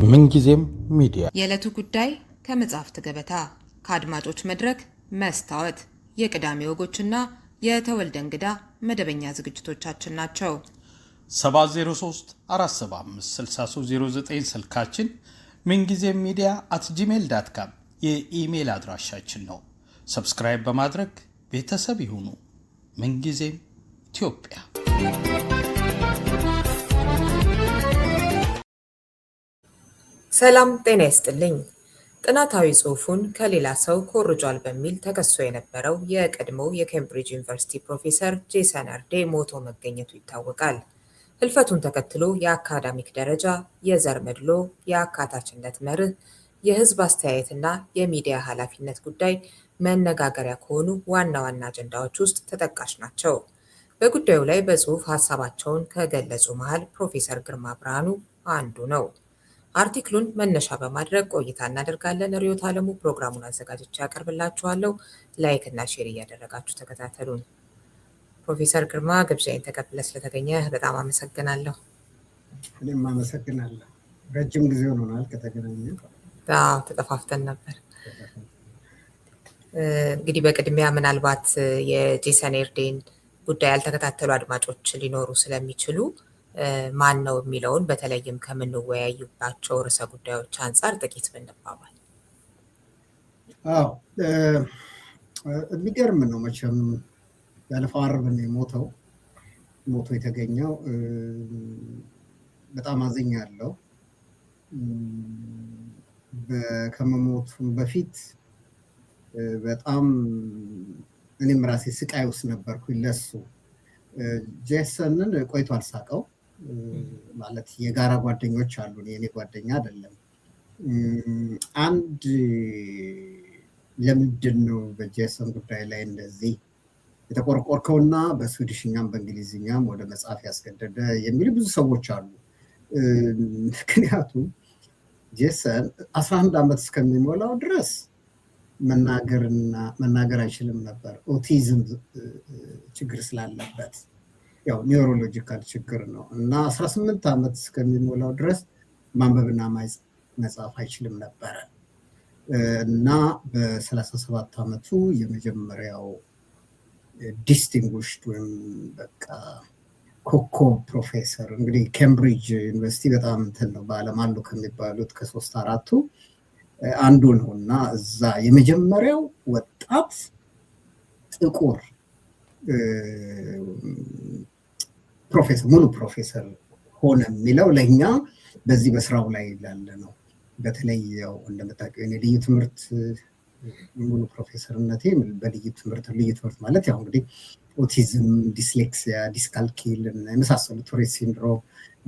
ምንጊዜም ሚዲያ የዕለቱ ጉዳይ ከመጽሐፍት ገበታ ከአድማጮች መድረክ መስታወት የቅዳሜ ወጎችና የተወልደ እንግዳ መደበኛ ዝግጅቶቻችን ናቸው። 703 475 6309 ስልካችን ምንጊዜም ሚዲያ @gmail.com የኢሜል አድራሻችን ነው። ሰብስክራይብ በማድረግ ቤተሰብ ይሁኑ። ምንጊዜም ኢትዮጵያ። ሰላም ጤና ይስጥልኝ። ጥናታዊ ጽሑፉን ከሌላ ሰው ኮርጇል በሚል ተከሶ የነበረው የቀድሞው የኬምብሪጅ ዩኒቨርሲቲ ፕሮፌሰር ጄሰን አርዴ ሞቶ መገኘቱ ይታወቃል። ህልፈቱን ተከትሎ የአካዳሚክ ደረጃ፣ የዘር መድሎ፣ የአካታችነት መርህ፣ የህዝብ አስተያየትና የሚዲያ ኃላፊነት ጉዳይ መነጋገሪያ ከሆኑ ዋና ዋና አጀንዳዎች ውስጥ ተጠቃሽ ናቸው። በጉዳዩ ላይ በጽሑፍ ሀሳባቸውን ከገለጹ መሃል ፕሮፌሰር ግርማ ብርሃኑ አንዱ ነው። አርቲክሉን መነሻ በማድረግ ቆይታ እናደርጋለን። ርዕዮት ዓለሙ ፕሮግራሙን አዘጋጅቼ ያቀርብላችኋለሁ። ላይክ እና ሼር እያደረጋችሁ ተከታተሉን። ፕሮፌሰር ግርማ ግብዣዬን ተቀብለ ስለተገኘ በጣም አመሰግናለሁ። እኔም አመሰግናለሁ። ረጅም ጊዜ ሆኖናል ከተገናኘን። ተጠፋፍተን ነበር። እንግዲህ በቅድሚያ ምናልባት የጄሰን አርዴን ጉዳይ ያልተከታተሉ አድማጮች ሊኖሩ ስለሚችሉ ማን ነው የሚለውን በተለይም ከምንወያዩባቸው ርዕሰ ጉዳዮች አንጻር ጥቂት ብንባባል። የሚገርም ነው መቼም ያለፈው ዓርብ ነው ሞቶ የተገኘው። በጣም አዝኛለሁ። ከመሞቱም በፊት በጣም እኔም ራሴ ስቃይ ውስጥ ነበርኩኝ ለሱ። ጄሰንን ቆይቷል ሳቀው ማለት የጋራ ጓደኞች አሉን፣ የኔ ጓደኛ አይደለም። አንድ ለምንድን ነው በጄሰን ጉዳይ ላይ እንደዚህ የተቆረቆርከውና በስዊድሽኛም በእንግሊዝኛም ወደ መጽሐፍ ያስገደደ የሚሉ ብዙ ሰዎች አሉ። ምክንያቱም ጄሰን 11 ዓመት እስከሚሞላው ድረስ መናገር አይችልም ነበር። ኦቲዝም ችግር ስላለበት ያው ኒውሮሎጂካል ችግር ነው እና 18 ዓመት እስከሚሞላው ድረስ ማንበብና መጻፍ አይችልም ነበረ እና በ37 ዓመቱ የመጀመሪያው ዲስቲንጉሽድ ወይም በቃ ኮከብ ፕሮፌሰር እንግዲህ ኬምብሪጅ ዩኒቨርሲቲ በጣም እንትን ነው በዓለም አሉ ከሚባሉት ከ3 4ቱ አንዱ ነው እና እዛ የመጀመሪያው ወጣት ጥቁር ፕሮፌሰር ሙሉ ፕሮፌሰር ሆነ የሚለው ለኛ በዚህ በስራው ላይ ያለ ነው። በተለይ ያው እንደምታውቀው እኔ ልዩ ትምህርት ሙሉ ፕሮፌሰርነቴ በልዩ ትምህርት ማለት ያው እንግዲህ ኦቲዝም፣ ዲስሌክሲያ፣ ዲስካልኪል እና የመሳሰሉ ቱሬት ሲንድሮም፣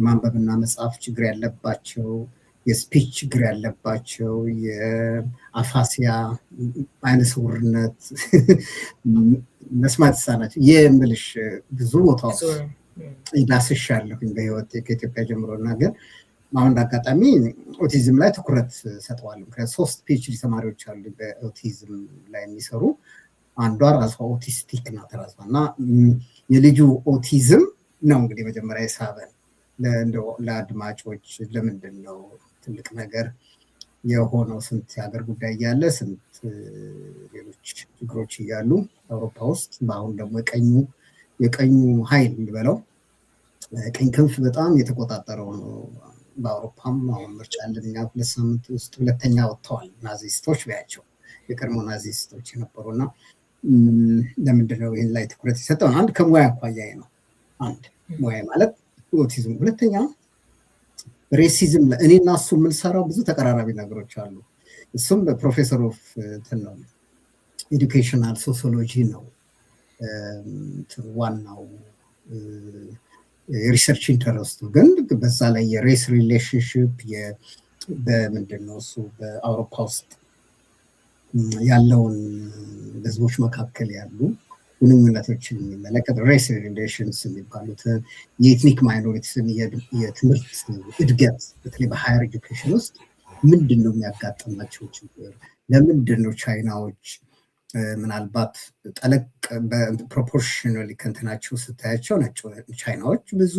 ማንበብና መጻፍ ችግር ያለባቸው፣ የስፒች ችግር ያለባቸው፣ የአፋሲያ አይነ ስውርነት፣ መስማት የተሳናቸው የምልሽ ብዙ ቦታዎች ዳስሻለሁኝ በህይወት ከኢትዮጵያ ጀምሮ እና ግን አሁን አጋጣሚ ኦቲዝም ላይ ትኩረት ሰጠዋለሁ። ምክንያቱም 3 ፒኤችዲ ተማሪዎች አሉ በኦቲዝም ላይ የሚሰሩ። አንዷ ራሷ ኦቲስቲክ ናት ራሷ እና የልጁ ኦቲዝም ነው እንግዲህ መጀመሪያ የሳበን ለአድማጮች ለምንድን ነው ትልቅ ነገር የሆነው? ስንት የሀገር ጉዳይ እያለ ስንት ሌሎች ችግሮች እያሉ አውሮፓ ውስጥ በአሁን ደግሞ የቀኙ ኃይል ልበለው ቀኝ ክንፍ በጣም የተቆጣጠረው ነው። በአውሮፓም አሁን ምርጫ እንደኛ 2 ሳምንት ውስጥ ሁለተኛ ወጥተዋል ናዚስቶች ቢያቸው የቀድሞ ናዚስቶች የነበሩና ለምንድን ነው ይህን ላይ ትኩረት የሰጠው? አንድ ከሙያ አኳያ ነው። አንድ ሙያ ማለት ኦቲዝም፣ ሁለተኛ ሬሲዝም። እኔ እና እሱ የምንሰራው ብዙ ተቀራራቢ ነገሮች አሉ። እሱም ፕሮፌሰር ኦፍ ነው ኤዱኬሽናል ሶሲዮሎጂ ነው ዋናው ሪሰርች ኢንተረስቱ። ግን በዛ ላይ የሬስ ሪሌሽንሽፕ በምንድን ነው እሱ በአውሮፓ ውስጥ ያለውን ህዝቦች መካከል ያሉ ግንኙነቶችን የሚመለከት ሬስ ሪሌሽንስ የሚባሉት የኤትኒክ ማይኖሪቲስን የትምህርት እድገት በተለይ በሃየር ኤዱኬሽን ውስጥ ምንድን ነው የሚያጋጥማቸው ችግር? ለምንድን ነው ቻይናዎች ምናልባት ጠለቅ በፕሮፖርሽናሊ ከንተናቸው ስታያቸው ነጭ ቻይናዎች ብዙ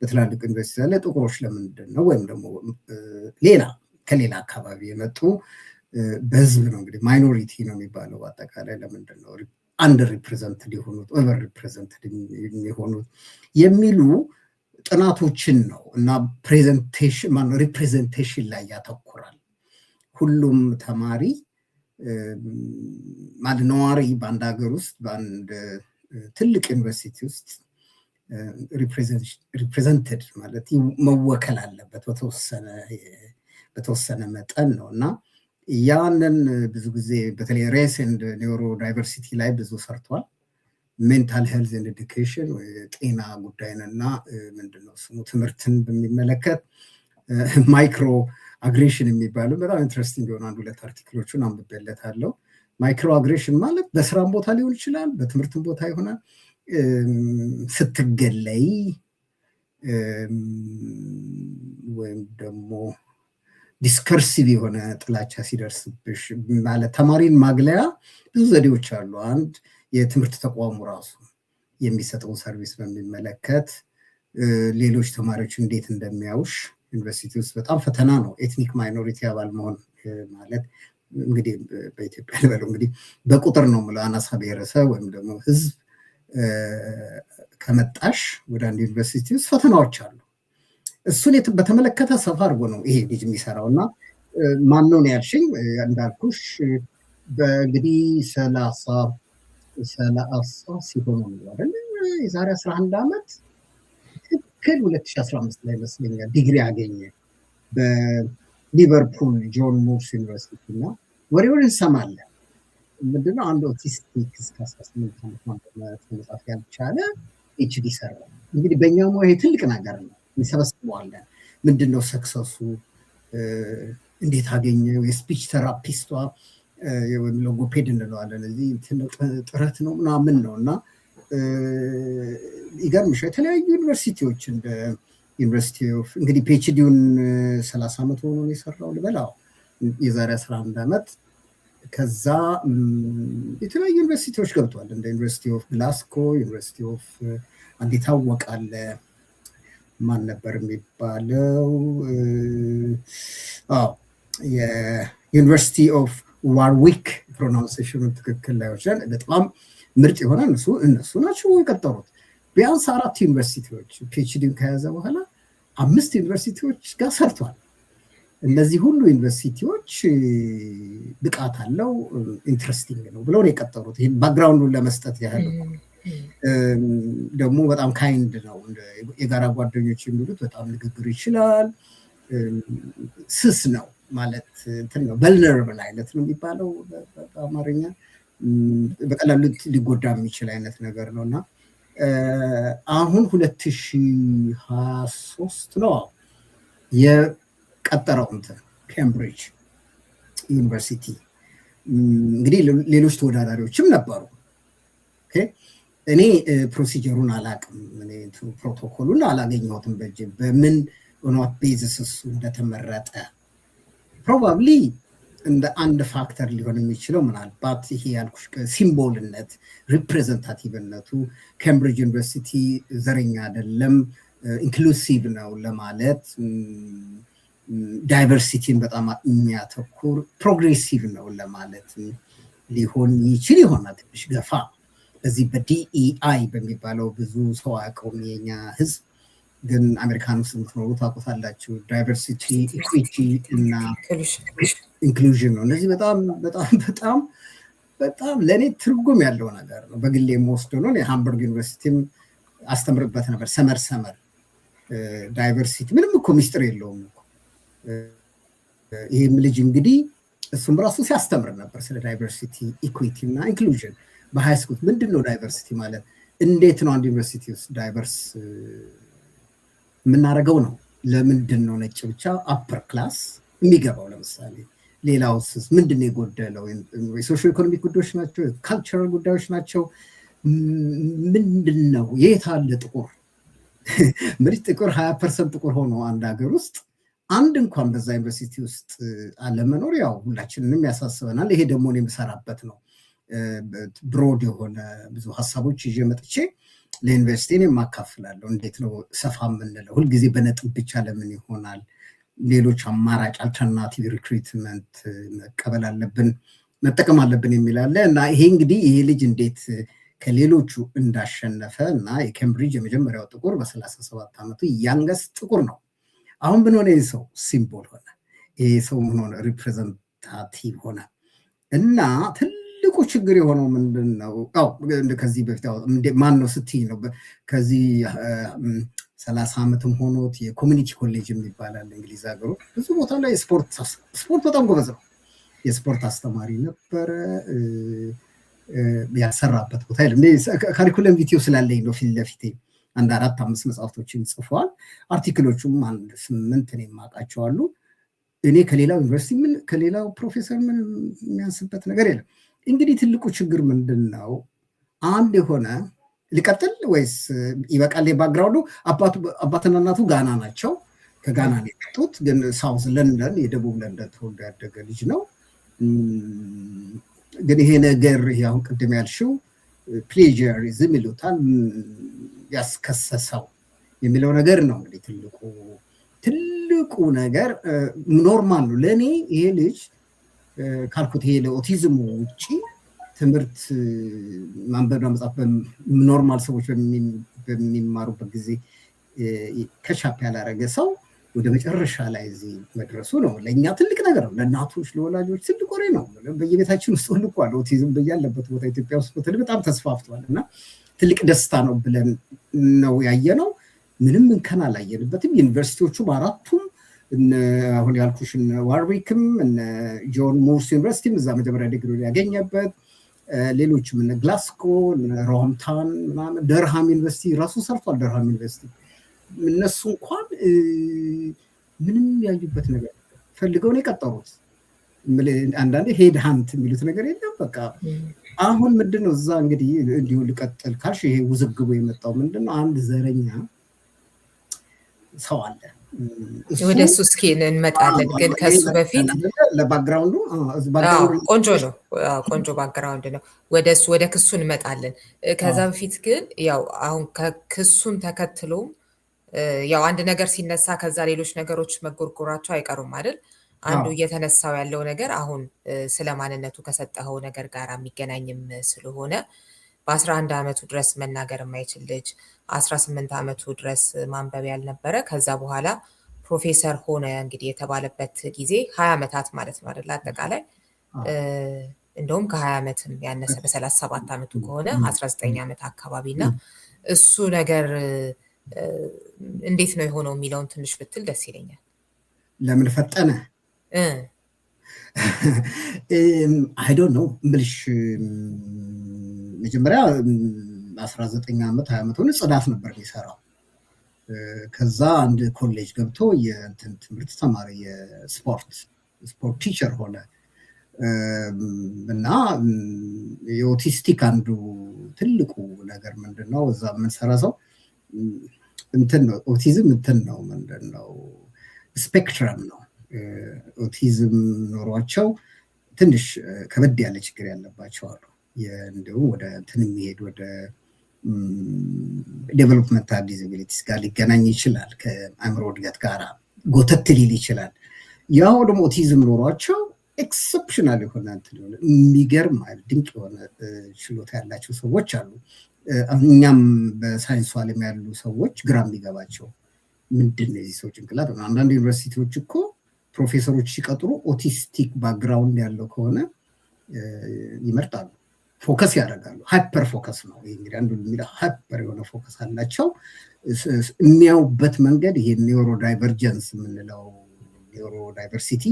በትላልቅ ዩኒቨርሲቲ ያለ ጥቁሮች ለምንድን ነው ወይም ደግሞ ሌላ ከሌላ አካባቢ የመጡ በህዝብ ነው እንግዲህ ማይኖሪቲ ነው የሚባለው በአጠቃላይ ለምንድን ነው አንደር ሪፕሬዘንትድ የሆኑት ኦቨር ሪፕሬዘንትድ የሆኑት የሚሉ ጥናቶችን ነው እና ሪፕሬዘንቴሽን ላይ ያተኩራል። ሁሉም ተማሪ ማለት ነዋሪ በአንድ ሀገር ውስጥ በአንድ ትልቅ ዩኒቨርሲቲ ውስጥ ሪፕሬዘንትድ ማለት መወከል አለበት በተወሰነ መጠን ነው እና ያንን ብዙ ጊዜ በተለይ ሬስ ኤንድ ኒውሮ ዳይቨርሲቲ ላይ ብዙ ሰርቷል። ሜንታል ሄልዝ ኤንድ ኤዱኬሽን ጤና ጉዳይንና ምንድነው ስሙ ትምህርትን በሚመለከት ማይክሮ አግሬሽን የሚባለው በጣም ኢንትረስቲንግ የሆኑ አንድ ሁለት አርቲክሎችን አንብቤለታለሁ። ማይክሮ አግሬሽን ማለት በስራም ቦታ ሊሆን ይችላል፣ በትምህርትም ቦታ ይሆናል። ስትገለይ ወይም ደግሞ ዲስከርሲቭ የሆነ ጥላቻ ሲደርስብሽ ማለት ተማሪን ማግለያ ብዙ ዘዴዎች አሉ። አንድ የትምህርት ተቋሙ ራሱ የሚሰጠው ሰርቪስ በሚመለከት ሌሎች ተማሪዎች እንዴት እንደሚያውሽ ዩኒቨርሲቲ ውስጥ በጣም ፈተና ነው። ኤትኒክ ማይኖሪቲ አባል መሆን ማለት እንግዲህ በኢትዮጵያ ልበለው እንግዲህ በቁጥር ነው የምለው አናሳ ብሔረሰብ ወይም ደግሞ ህዝብ ከመጣሽ ወደ አንድ ዩኒቨርሲቲ ውስጥ ፈተናዎች አሉ። እሱን በተመለከተ ሰፋ አድርጎ ነው ይሄ ልጅ የሚሰራው እና ማነው ያልሽኝ እንዳልኩሽ በእንግዲህ 30 ሲሆኑ ነው አይደል የዛሬ 11 ዓመት ትክክል 2015 ላይ መስለኛል ዲግሪ አገኘ በሊቨርፑል ጆን ሙርስ ዩኒቨርሲቲ እና ወሬውን እንሰማለን። ምንድነው አንድ ኦቲስቲክ እስከ 18 ዓመት መጻፍ ያልቻለ ፒኤችዲ ሰራ። እንግዲህ በእኛው ይሄ ትልቅ ነገር ነው። እንሰበስበዋለን። ምንድነው ሰክሰሱ እንዴት አገኘው? የስፒች ቴራፒስቷ ወይም ሎጎፔድ እንለዋለን እዚህ ጥረት ነው ምናምን ነው እና ይገርምሽ የተለያዩ ዩኒቨርሲቲዎች እንደ ዩኒቨርሲቲ ኦፍ እንግዲህ ፒኤችዲውን 30 ዓመት ሆኖ ነው የሰራው ልበላው የዛሬ 11 ዓመት። ከዛ የተለያዩ ዩኒቨርሲቲዎች ገብቷል እንደ ዩኒቨርሲቲ ኦፍ ግላስኮ፣ ዩኒቨርሲቲ ኦፍ አንድ ይታወቃል ማን ነበር የሚባለው የዩኒቨርሲቲ ኦፍ ዋርዊክ ፕሮናንሴሽኑን ትክክል ላይ ወሰን በጣም ምርጥ የሆነ እነሱ ናቸው የቀጠሩት። ቢያንስ 4 ዩኒቨርሲቲዎች ፒኤችዲን ከያዘ በኋላ 5 ዩኒቨርሲቲዎች ጋር ሰርቷል። እነዚህ ሁሉ ዩኒቨርሲቲዎች ብቃት አለው ኢንትረስቲንግ ነው ብለው ነው የቀጠሩት። ይሄን ባክግራውንዱን ለመስጠት ያህል ደግሞ በጣም ካይንድ ነው። የጋራ ጓደኞች የሚሉት በጣም ንግግር ይችላል። ስስ ነው ማለት እንትን ነው ቨልነራብል አይነት ነው የሚባለው በአማርኛ በቀላሉ ሊጎዳ የሚችል አይነት ነገር ነው እና አሁን 2023 ነው የቀጠረው ኬምብሪጅ ዩኒቨርሲቲ። እንግዲህ ሌሎች ተወዳዳሪዎችም ነበሩ። እኔ ፕሮሲጀሩን አላቅም፣ ፕሮቶኮሉን አላገኘሁትም በእጅ በምን ኦኗት ቤዝስ እሱ እንደተመረጠ ፕሮባብሊ እንደ አንድ ፋክተር ሊሆን የሚችለው ምናልባት ይሄ ያልኩሽ ሲምቦልነት ሪፕሬዘንታቲቭነቱ ኬምብሪጅ ዩኒቨርሲቲ ዘረኛ አይደለም ኢንክሉሲቭ ነው ለማለት ዳይቨርሲቲን በጣም የሚያተኩር ፕሮግሬሲቭ ነው ለማለት ሊሆን ይችል ይሆናል። ትንሽ ገፋ በዚህ በዲኢአይ በሚባለው ብዙ ሰው አያውቀውም የኛ ህዝብ፣ ግን አሜሪካን ውስጥ የምትኖሩ ታውቁታላችሁ። ዳይቨርሲቲ ኢኩዊቲ እና ኢንክሉዥን ነው። እነዚህ በጣም በጣም በጣም በጣም ለእኔ ትርጉም ያለው ነገር ነው። በግሌ የምወስደው ነው። የሃምበርግ ዩኒቨርሲቲም አስተምርበት ነበር። ሰመር ዳይቨርሲቲ ምንም እኮ ሚስጥር የለውም። ይህም ልጅ እንግዲህ እሱም ራሱ ሲያስተምር ነበር ስለ ዳይቨርሲቲ ኢኩዊቲ እና ኢንክሉዥን በሃይ ስኩል። ምንድን ነው ዳይቨርሲቲ ማለት? እንዴት ነው አንድ ዩኒቨርሲቲ ውስጥ ዳይቨርስ የምናደርገው ነው? ለምንድን ነው ነጭ ብቻ አፐር ክላስ የሚገባው? ለምሳሌ ሌላውስ ምንድን ነው የጎደለው? የሶሾ ኢኮኖሚክ ጉዳዮች ናቸው? ካልቸራል ጉዳዮች ናቸው? ምንድን ነው? የት አለ ጥቁር? ምርጥ ጥቁር 20% ጥቁር ሆኖ አንድ ሀገር ውስጥ አንድ እንኳን በዛ ዩኒቨርሲቲ ውስጥ አለመኖር ያው ሁላችንንም ያሳስበናል። ይሄ ደግሞ እኔ የምሰራበት ነው። ብሮድ የሆነ ብዙ ሀሳቦች ይዤ መጥቼ ለዩኒቨርሲቲን የማካፍላለሁ። እንዴት ነው ሰፋ የምንለው? ሁልጊዜ በነጥብ ብቻ ለምን ይሆናል? ሌሎች አማራጭ አልተርናቲቭ ሪክሩትመንት መቀበል አለብን፣ መጠቀም አለብን የሚላለ እና ይሄ እንግዲህ ይሄ ልጅ እንዴት ከሌሎቹ እንዳሸነፈ እና የኬምብሪጅ የመጀመሪያው ጥቁር በ37 ዓመቱ ያንገስ ጥቁር ነው። አሁን ምን ሆነ? ይህ ሰው ሲምቦል ሆነ። ይሄ ሰው ምን ሆነ? ሪፕሬዘንታቲቭ ሆነ እና ትልቁ ችግር የሆነው ምንድን ነው? ከዚህ በፊት ማን ነው ስትይ ነው ከዚህ 30 ዓመትም ሆኖት የኮሚኒቲ ኮሌጅ የሚባላል እንግሊዝ ሀገሩ ብዙ ቦታ ላይ ስፖርት በጣም ጎበዝ ነው። የስፖርት አስተማሪ ነበረ። ያሰራበት ቦታ የለም። ካሪኩለም ቪዲዮ ስላለኝ ነው ፊት ለፊቴ አንድ 4-5 መጽሐፍቶችን ጽፏል። አርቲክሎቹም 8 እኔ የማውቃቸው አሉ። እኔ ከሌላው ዩኒቨርሲቲ ከሌላው ፕሮፌሰር ምን የሚያንስበት ነገር የለም። እንግዲህ ትልቁ ችግር ምንድን ነው? አንድ የሆነ ሊቀጥል ወይስ ይበቃል? የባክግራውንዱ አባትና እናቱ ጋና ናቸው። ከጋና ነው የመጡት፣ ግን ሳውዝ ለንደን የደቡብ ለንደን ተወልዶ ያደገ ልጅ ነው። ግን ይሄ ነገር አሁን ቅድም ያልሽው ፕሌጀሪዝም ይሉታል ያስከሰሰው የሚለው ነገር ነው። እንግዲህ ትልቁ ነገር ኖርማል ነው ለእኔ ይሄ ልጅ ካልኩት ይሄ ለኦቲዝሙ ውጭ ትምህርት ማንበብና መጻፍ ኖርማል ሰዎች በሚማሩበት ጊዜ ከቻፕ ያላረገ ሰው ወደ መጨረሻ ላይ እዚህ መድረሱ ነው ለእኛ ትልቅ ነገር ነው። ለእናቶች ለወላጆች ትልቅ ወሬ ነው። በየቤታችን ውስጥ ሁሉ እኮ አለ ኦቲዝም በያለበት ቦታ ኢትዮጵያ ውስጥ በተለይ በጣም ተስፋፍቷል እና ትልቅ ደስታ ነው ብለን ነው ያየነው። ምንም እንከን አላየንበትም። ዩኒቨርሲቲዎቹ በአራቱም አሁን ያልኩሽ ዋርዊክም ጆን ሞርስ ዩኒቨርሲቲም እዛ መጀመሪያ ዲግሪ ያገኘበት፣ ሌሎችም ግላስጎ ሮምታን ምናምን ደርሃም ዩኒቨርሲቲ ራሱ ሰርቷል። ደርሃም ዩኒቨርሲቲ እነሱ እንኳን ምንም ያዩበት ነገር ፈልገው ነው የቀጠሩት። አንዳንዴ ሄድ ሃንት የሚሉት ነገር የለም። በቃ አሁን ምንድነው እዛ እንግዲህ እንዲሁ ልቀጥል ካልሽ ይሄ ውዝግቡ የመጣው ምንድነው? አንድ ዘረኛ ሰው አለ። ወደ እሱ እስኪ እንመጣለን። ግን ከሱ በፊት ለባክግራውንዱ ቆንጆ ነው፣ ቆንጆ ባክግራውንድ ነው። ወደ ክሱ እንመጣለን። ከዛ በፊት ግን ያው አሁን ከክሱን ተከትሎ ያው አንድ ነገር ሲነሳ ከዛ ሌሎች ነገሮች መጎርጎራቸው አይቀሩም አይደል? አንዱ እየተነሳው ያለው ነገር አሁን ስለ ማንነቱ ከሰጠኸው ነገር ጋር የሚገናኝም ስለሆነ በ11 ዓመቱ ድረስ መናገር የማይችል ልጅ 18 ዓመቱ ድረስ ማንበብ ያልነበረ ከዛ በኋላ ፕሮፌሰር ሆነ እንግዲህ የተባለበት ጊዜ 20 ዓመታት ማለት ነው አይደል? አጠቃላይ እንደውም ከ20 ዓመትም ያነሰ በ37 ዓመቱ ከሆነ 19 ዓመት አካባቢ እና እሱ ነገር እንዴት ነው የሆነው የሚለውን ትንሽ ብትል ደስ ይለኛል። ለምን ፈጠነ? አይ ዶንት ኖ ምልሽ መጀመሪያ 19 ዓመት 20 ዓመት ሆነ ጽዳት ነበር የሚሰራው። ከዛ አንድ ኮሌጅ ገብቶ ትምህርት ተማሪ የስፖርት ቲቸር ሆነ እና የኦቲስቲክ አንዱ ትልቁ ነገር ምንድነው እዛ የምንሰራ ሰው ነው ኦቲዝም ነው ምንድነው ስፔክትረም ነው። ኦቲዝም ኖሯቸው ትንሽ ከበድ ያለ ችግር ያለባቸው አሉ። እንደው ወደ የሚሄድ ወደ ዴቨሎፕመንታል ዲዛቢሊቲስ ጋር ሊገናኝ ይችላል። ከአእምሮ እድገት ጋር ጎተት ሊል ይችላል። ያው ደግሞ ኦቲዝም ኖሯቸው ኤክሰፕሽናል የሆነ የሚገርም ድንቅ የሆነ ችሎታ ያላቸው ሰዎች አሉ። እኛም በሳይንሱ ዓለም ያሉ ሰዎች ግራ የሚገባቸው ምንድን ነው የዚህ ሰው ጭንቅላት? አንዳንድ ዩኒቨርሲቲዎች እኮ ፕሮፌሰሮች ሲቀጥሩ ኦቲስቲክ ባክግራውንድ ያለው ከሆነ ይመርጣሉ፣ ፎከስ ያደርጋሉ። ሃይፐር ፎከስ ነው ይሄ እንግዲህ አንዱ የሚለው ሃይፐር የሆነ ፎከስ አላቸው። የሚያዩበት መንገድ ይሄ ኒውሮ ዳይቨርጀንስ የምንለው ኒውሮ ዳይቨርሲቲ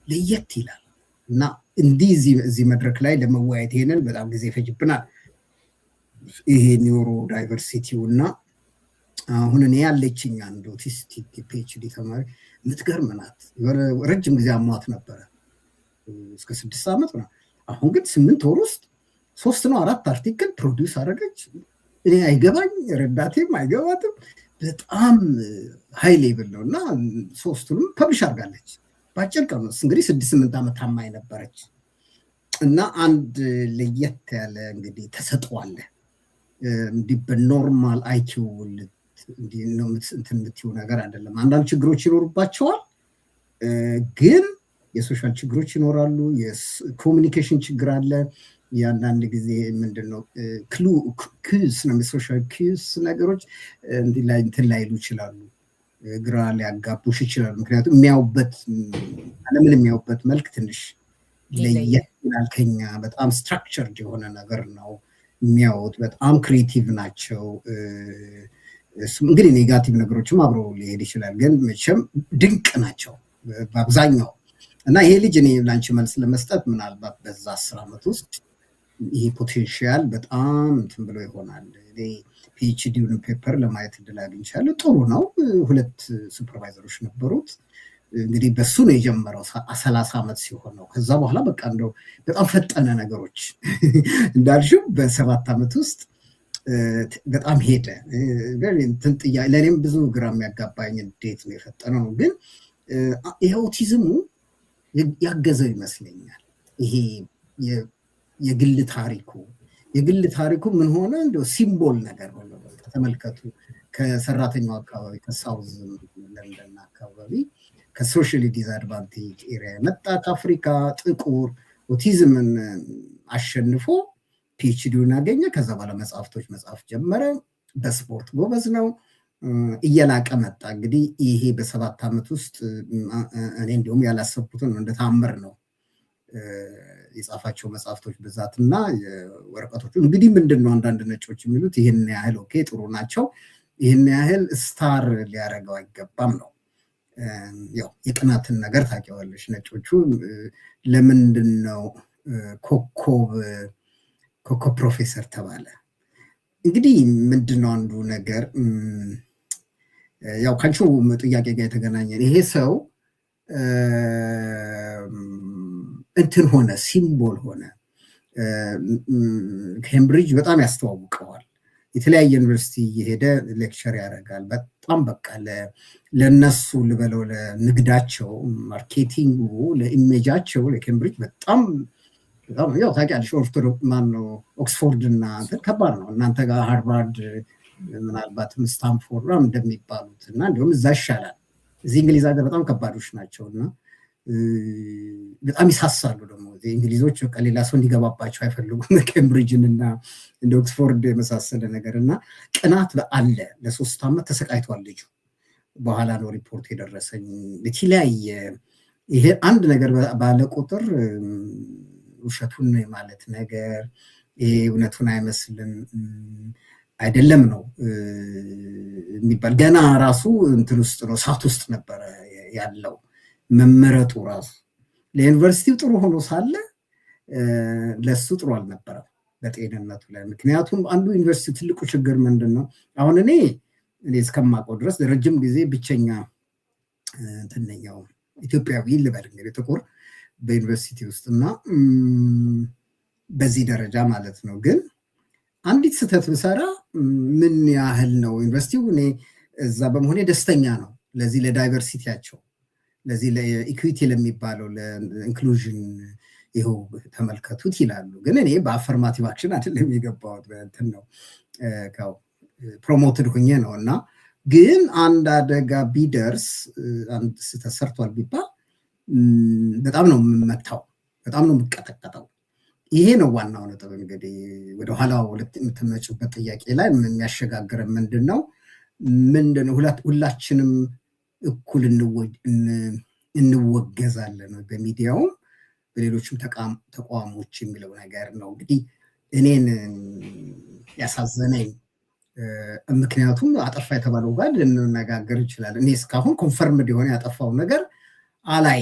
ለየት ይላል እና እንዲህ እዚህ መድረክ ላይ ለመወያየት ይሄንን በጣም ጊዜ ይፈጅብናል። ይሄ ኒውሮ ዳይቨርሲቲው እና አሁን እኔ ያለችኝ አንድ ኦቲስቲክ ፒኤችዲ ተማሪ የምትገርም ናት። ረጅም ጊዜ አሟት ነበረ እስከ 6 ዓመት ነው። አሁን ግን 8 ወር ውስጥ 3 ነው 4 አርቲክል ፕሮዲውስ አደረገች። እኔ አይገባኝ፣ ረዳቴም አይገባትም። በጣም ሃይ ሌቭል ነው እና 3ቱንም ፐብሊሽ አድርጋለች በአጭር ቀን ውስጥ። እንግዲህ 6-8 ዓመት ታማኝ ነበረች እና አንድ ለየት ያለ እንግዲህ ተሰጥቷል። እንዲህ በኖርማል አይኪው እንዲህ ነው እንትን የምትይው ነገር አይደለም። አንዳንድ ችግሮች ይኖሩባቸዋል፣ ግን የሶሻል ችግሮች ይኖራሉ። የኮሚኒኬሽን ችግር አለ። የአንዳንድ ጊዜ ምንድነው ክዩስ ነው ሶሻል ክዩስ ነገሮች እንትን ላይሉ ይችላሉ፣ ግራ ሊያጋቡሽ ይችላሉ። ምክንያቱም ዓለምን የሚያዩበት መልክ ትንሽ ለየት ይላል ከኛ። በጣም ስትራክቸርድ የሆነ ነገር ነው የሚያዩት። በጣም ክሪኤቲቭ ናቸው። እንግዲህ ኔጋቲቭ ነገሮችም አብሮ ሊሄድ ይችላል፣ ግን መቼም ድንቅ ናቸው በአብዛኛው። እና ይሄ ልጅ እኔ ላንቺ መልስ ለመስጠት ምናልባት በዛ 10 ዓመት ውስጥ ይሄ ፖቴንሻል በጣም እንትን ብሎ ይሆናል። ፒኤችዲውን ፔፐር ለማየት እድል አግኝቻለሁ። ጥሩ ነው። 2 ሱፐርቫይዘሮች ነበሩት። እንግዲህ በሱ ነው የጀመረው 30 ዓመት ሲሆነው። ከዛ በኋላ በቃ እንደው በጣም ፈጠነ ነገሮች እንዳልሽው በ7 ዓመት ውስጥ በጣም ሄደ። ለእኔም ብዙ ግራ የሚያጋባኝ እንዴት ነው የፈጠነው። ግን ይሄ ኦቲዝሙ ያገዘው ይመስለኛል። ይሄ የግል ታሪኩ ምን ሆነ እንደው ሲምቦል ነገር ሆነ። ተመልከቱ፣ ከሰራተኛው አካባቢ ከሳውዝ ለንደን አካባቢ ከሶሻሊ ዲስአድቫንቴጅ ኤሪያ የመጣ ከአፍሪካ ጥቁር ኦቲዝምን አሸንፎ ፒኤችዲውን አገኘ። ከዛ በኋላ መጽሐፍ ጀመረ። በስፖርት ጎበዝ ነው። እየላቀ መጣ። እንግዲህ ይሄ በ7 ዓመት ውስጥ እኔ እንዲሁም ያላሰብኩትን እንደ ታምር ነው የጻፋቸው መጽሐፍቶች ብዛትና ወረቀቶቹ። እንግዲህ ምንድነው አንዳንድ ነጮች የሚሉት ይህን ያህል ኦኬ ጥሩ ናቸው፣ ይህን ያህል ስታር ሊያደርገው አይገባም ነው። ያው የቅናትን ነገር ታውቂዋለሽ። ነጮቹ ለምንድን ነው ኮከብ ፕሮፌሰር ተባለ? እንግዲህ ምንድነው አንዱ ነገር ያው ካንቺው ጥያቄ ጋር የተገናኘ ይሄ ሰው እንትን ሆነ፣ ሲምቦል ሆነ። ኬምብሪጅ በጣም ያስተዋውቀዋል። የተለያየ ዩኒቨርሲቲ እየሄደ ሌክቸር ያደርጋል። በጣም በቃ ለነሱ ልበለው ለንግዳቸው፣ ማርኬቲንጉ፣ ለኢሜጃቸው ለኬምብሪጅ በጣም ያው ታውቂያለሽ ኦክስፎርድ እና እንትን ከባድ ነው። እናንተ ጋር ሃርቫርድ ምናልባትም ስታንፎርድ እንደሚባሉት እና እንዲሁም እዛ ይሻላል። እዚህ እንግሊዝ ሀገር በጣም ከባዶች ናቸው እና በጣም ይሳሳሉ። ደግሞ እንግሊዞች ሌላ ሰው እንዲገባባቸው አይፈልጉም። ኬምብሪጅን እና እንደ ኦክስፎርድ የመሳሰለ ነገር እና ቅናት አለ። ለ3 ዓመት ተሰቃይቷል ልጁ። በኋላ ነው ሪፖርት የደረሰኝ። የተለያየ ይሄ አንድ ነገር ባለ ቁጥር ውሸቱን ማለት ነገር ይሄ እውነቱን አይመስልም አይደለም ነው የሚባል። ገና ራሱ እንትን ውስጥ ነው እሳት ውስጥ ነበረ ያለው። መመረጡ ራሱ ለዩኒቨርሲቲው ጥሩ ሆኖ ሳለ ለሱ ጥሩ አልነበረም በጤንነቱ ላይ። ምክንያቱም አንዱ ዩኒቨርሲቲ ትልቁ ችግር ምንድን ነው? አሁን እኔ እስከማውቀው ድረስ ረጅም ጊዜ ብቸኛ እንትነኛው ኢትዮጵያዊ ልበል እንግዲህ ጥቁር በዩኒቨርሲቲ ውስጥ እና በዚህ ደረጃ ማለት ነው። ግን አንዲት ስህተት ብሰራ ምን ያህል ነው ዩኒቨርሲቲው እኔ እዛ በመሆኔ ደስተኛ ነው። ለዚህ ለዳይቨርሲቲያቸው፣ ለዚህ ለኢኩዊቲ ለሚባለው ለኢንክሉዥን ይኸው ተመልከቱት ይላሉ። ግን እኔ በአፈርማቲቭ አክሽን አይደለም የገባሁት፣ በእንትን ነው ፕሮሞትድ ሆኜ ነው። እና ግን አንድ አደጋ ቢደርስ አንድ ስህተት ሰርቷል ቢባል በጣም ነው የምመታው፣ በጣም ነው የምቀጠቀጠው። ይሄ ነው ዋናው ነጥብ። እንግዲህ ወደኋላ የምትመጭበት ጥያቄ ላይ የሚያሸጋግረን ምንድነው ሁላችንም እኩል እንወገዛለን በሚዲያውም በሌሎችም ተቋሞች የሚለው ነገር ነው እንግዲህ እኔን ያሳዘነኝ። ምክንያቱም አጠፋ የተባለው ጋር ልንነጋገር ይችላል። እኔ እስካሁን ኮንፈርምድ የሆነ ያጠፋው ነገር አላይ።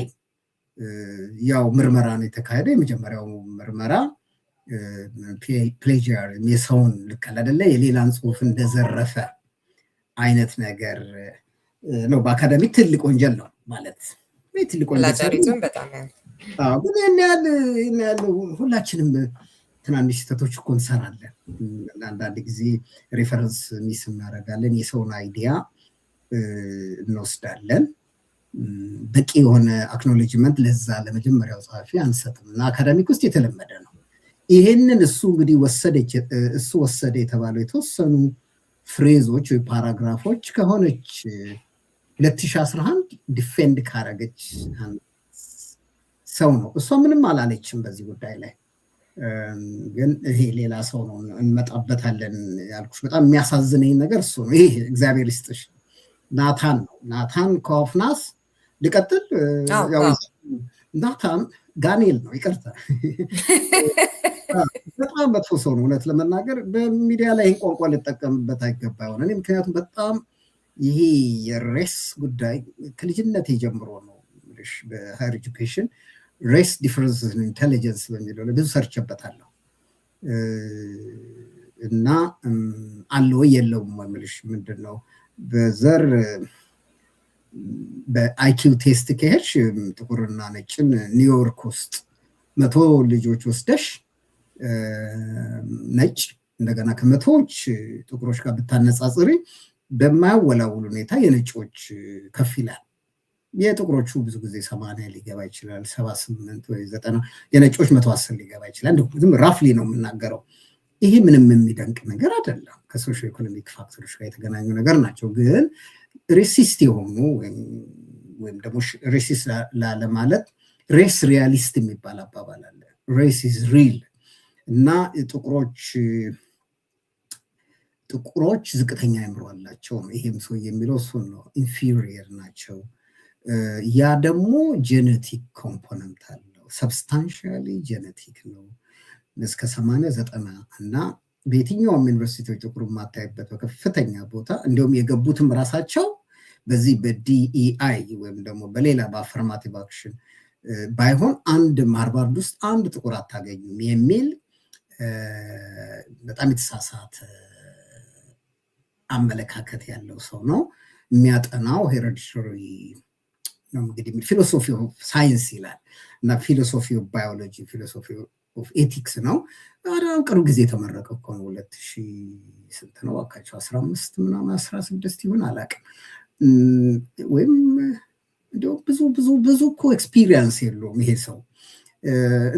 ያው ምርመራ ነው የተካሄደ። የመጀመሪያው ምርመራ ፕሌጂያር የሰውን ልክ አይደለ የሌላን ጽሁፍ እንደዘረፈ አይነት ነገር ነው። በአካዳሚክ ትልቅ ወንጀል ነው ማለት ትልቅ ወንጀል በጣም ግን ያን ያህል ሁላችንም ትናንሽ ስህተቶች እኮ እንሰራለን። አንዳንድ ጊዜ ሬፈረንስ ሚስ እናደርጋለን። የሰውን አይዲያ እንወስዳለን። በቂ የሆነ አክኖሌጅመንት ለዛ ለመጀመሪያው ጸሐፊ አንሰጥም እና አካዳሚክ ውስጥ የተለመደ ነው። ይሄንን እሱ እንግዲህ ወሰደ የተባለው የተወሰኑ ፍሬዞች ወይ ፓራግራፎች ከሆነች 2011 ዲፌንድ ካረገች ሰው ነው። እሷ ምንም አላለችም በዚህ ጉዳይ ላይ ግን ይሄ ሌላ ሰው ነው እንመጣበታለን ያልኩሽ። በጣም የሚያሳዝነኝ ነገር እሱ ነው። ይሄ እግዚአብሔር ይስጥሽ ናታን ነው። ናታን ኮፍናስ ልቀጥል። ናታን ጋኔል ነው፣ ይቅርታ በጣም መጥፎ ሰው ነው። እውነት ለመናገር በሚዲያ ላይ ይህን ቋንቋ ልጠቀምበት አይገባ ይሆን እኔ ምክንያቱም በጣም ይሄ የሬስ ጉዳይ ከልጅነቴ ጀምሮ ነው። በሃየር ኤጁኬሽን ሬስ ዲፈረንስ ኢንቴሊጀንስ በሚለው ብዙ ሰርቼበታለሁ እና አለ ወይ የለውም የምልሽ ምንድን ነው በዘር በአይኪው ቴስት ከሄድሽ ጥቁርና ነጭን ኒውዮርክ ውስጥ 100 ልጆች ወስደሽ ነጭ እንደገና ከመቶዎች ጥቁሮች ጋር ብታነጻጽሪ በማያወላውል ሁኔታ የነጮች ከፍ ይላል። የጥቁሮቹ ብዙ ጊዜ 80 ሊገባ ይችላል፣ 78 ወይ 90፣ የነጮች 110 ሊገባ ይችላል። ዝም ራፍሊ ነው የምናገረው። ይሄ ምንም የሚደንቅ ነገር አይደለም። ከሶሾ ኢኮኖሚክ ፋክተሮች ጋር የተገናኙ ነገር ናቸው። ግን ሬሲስት የሆኑ ወይም ደግሞ ሬሲስት ላለማለት ሬስ ሪያሊስት የሚባል አባባል አለ። ሬስ ኢዝ ሪል እና ጥቁሮች ዝቅተኛ አእምሮ አላቸው። ይሄም ሰው የሚለው እሱን ነው። ኢንፌሪየር ናቸው። ያ ደግሞ ጄኔቲክ ኮምፖነንት አለው። ሰብስታንሻሊ ጄኔቲክ ነው እስከ 80-90 እና በየትኛውም ዩኒቨርሲቲዎች ጥቁር ማታይበት በከፍተኛ ቦታ እንዲሁም የገቡትም ራሳቸው በዚህ በዲኢአይ ወይም ደግሞ በሌላ በአፈርማቲቭ አክሽን ባይሆን አንድ ሃርቫርድ ውስጥ አንድ ጥቁር አታገኙም የሚል በጣም የተሳሳተ አመለካከት ያለው ሰው ነው። የሚያጠናው ሄሬዲተሪ ነው እንግዲህ ፊሎሶፊ ኦፍ ሳይንስ ይላል እና ፊሎሶፊ ኦፍ ባዮሎጂ ፊሎሶፊ ኦፍ ኤቲክስ ነው። ቅርብ ጊዜ የተመረቀ እኮ ነው። 2000 ስንት ነው አካቸው 15 ምናምን 16 ይሆን አላውቅም። ወይም እንደው ብዙ እኮ ኤክስፒሪየንስ የለውም ይሄ ሰው።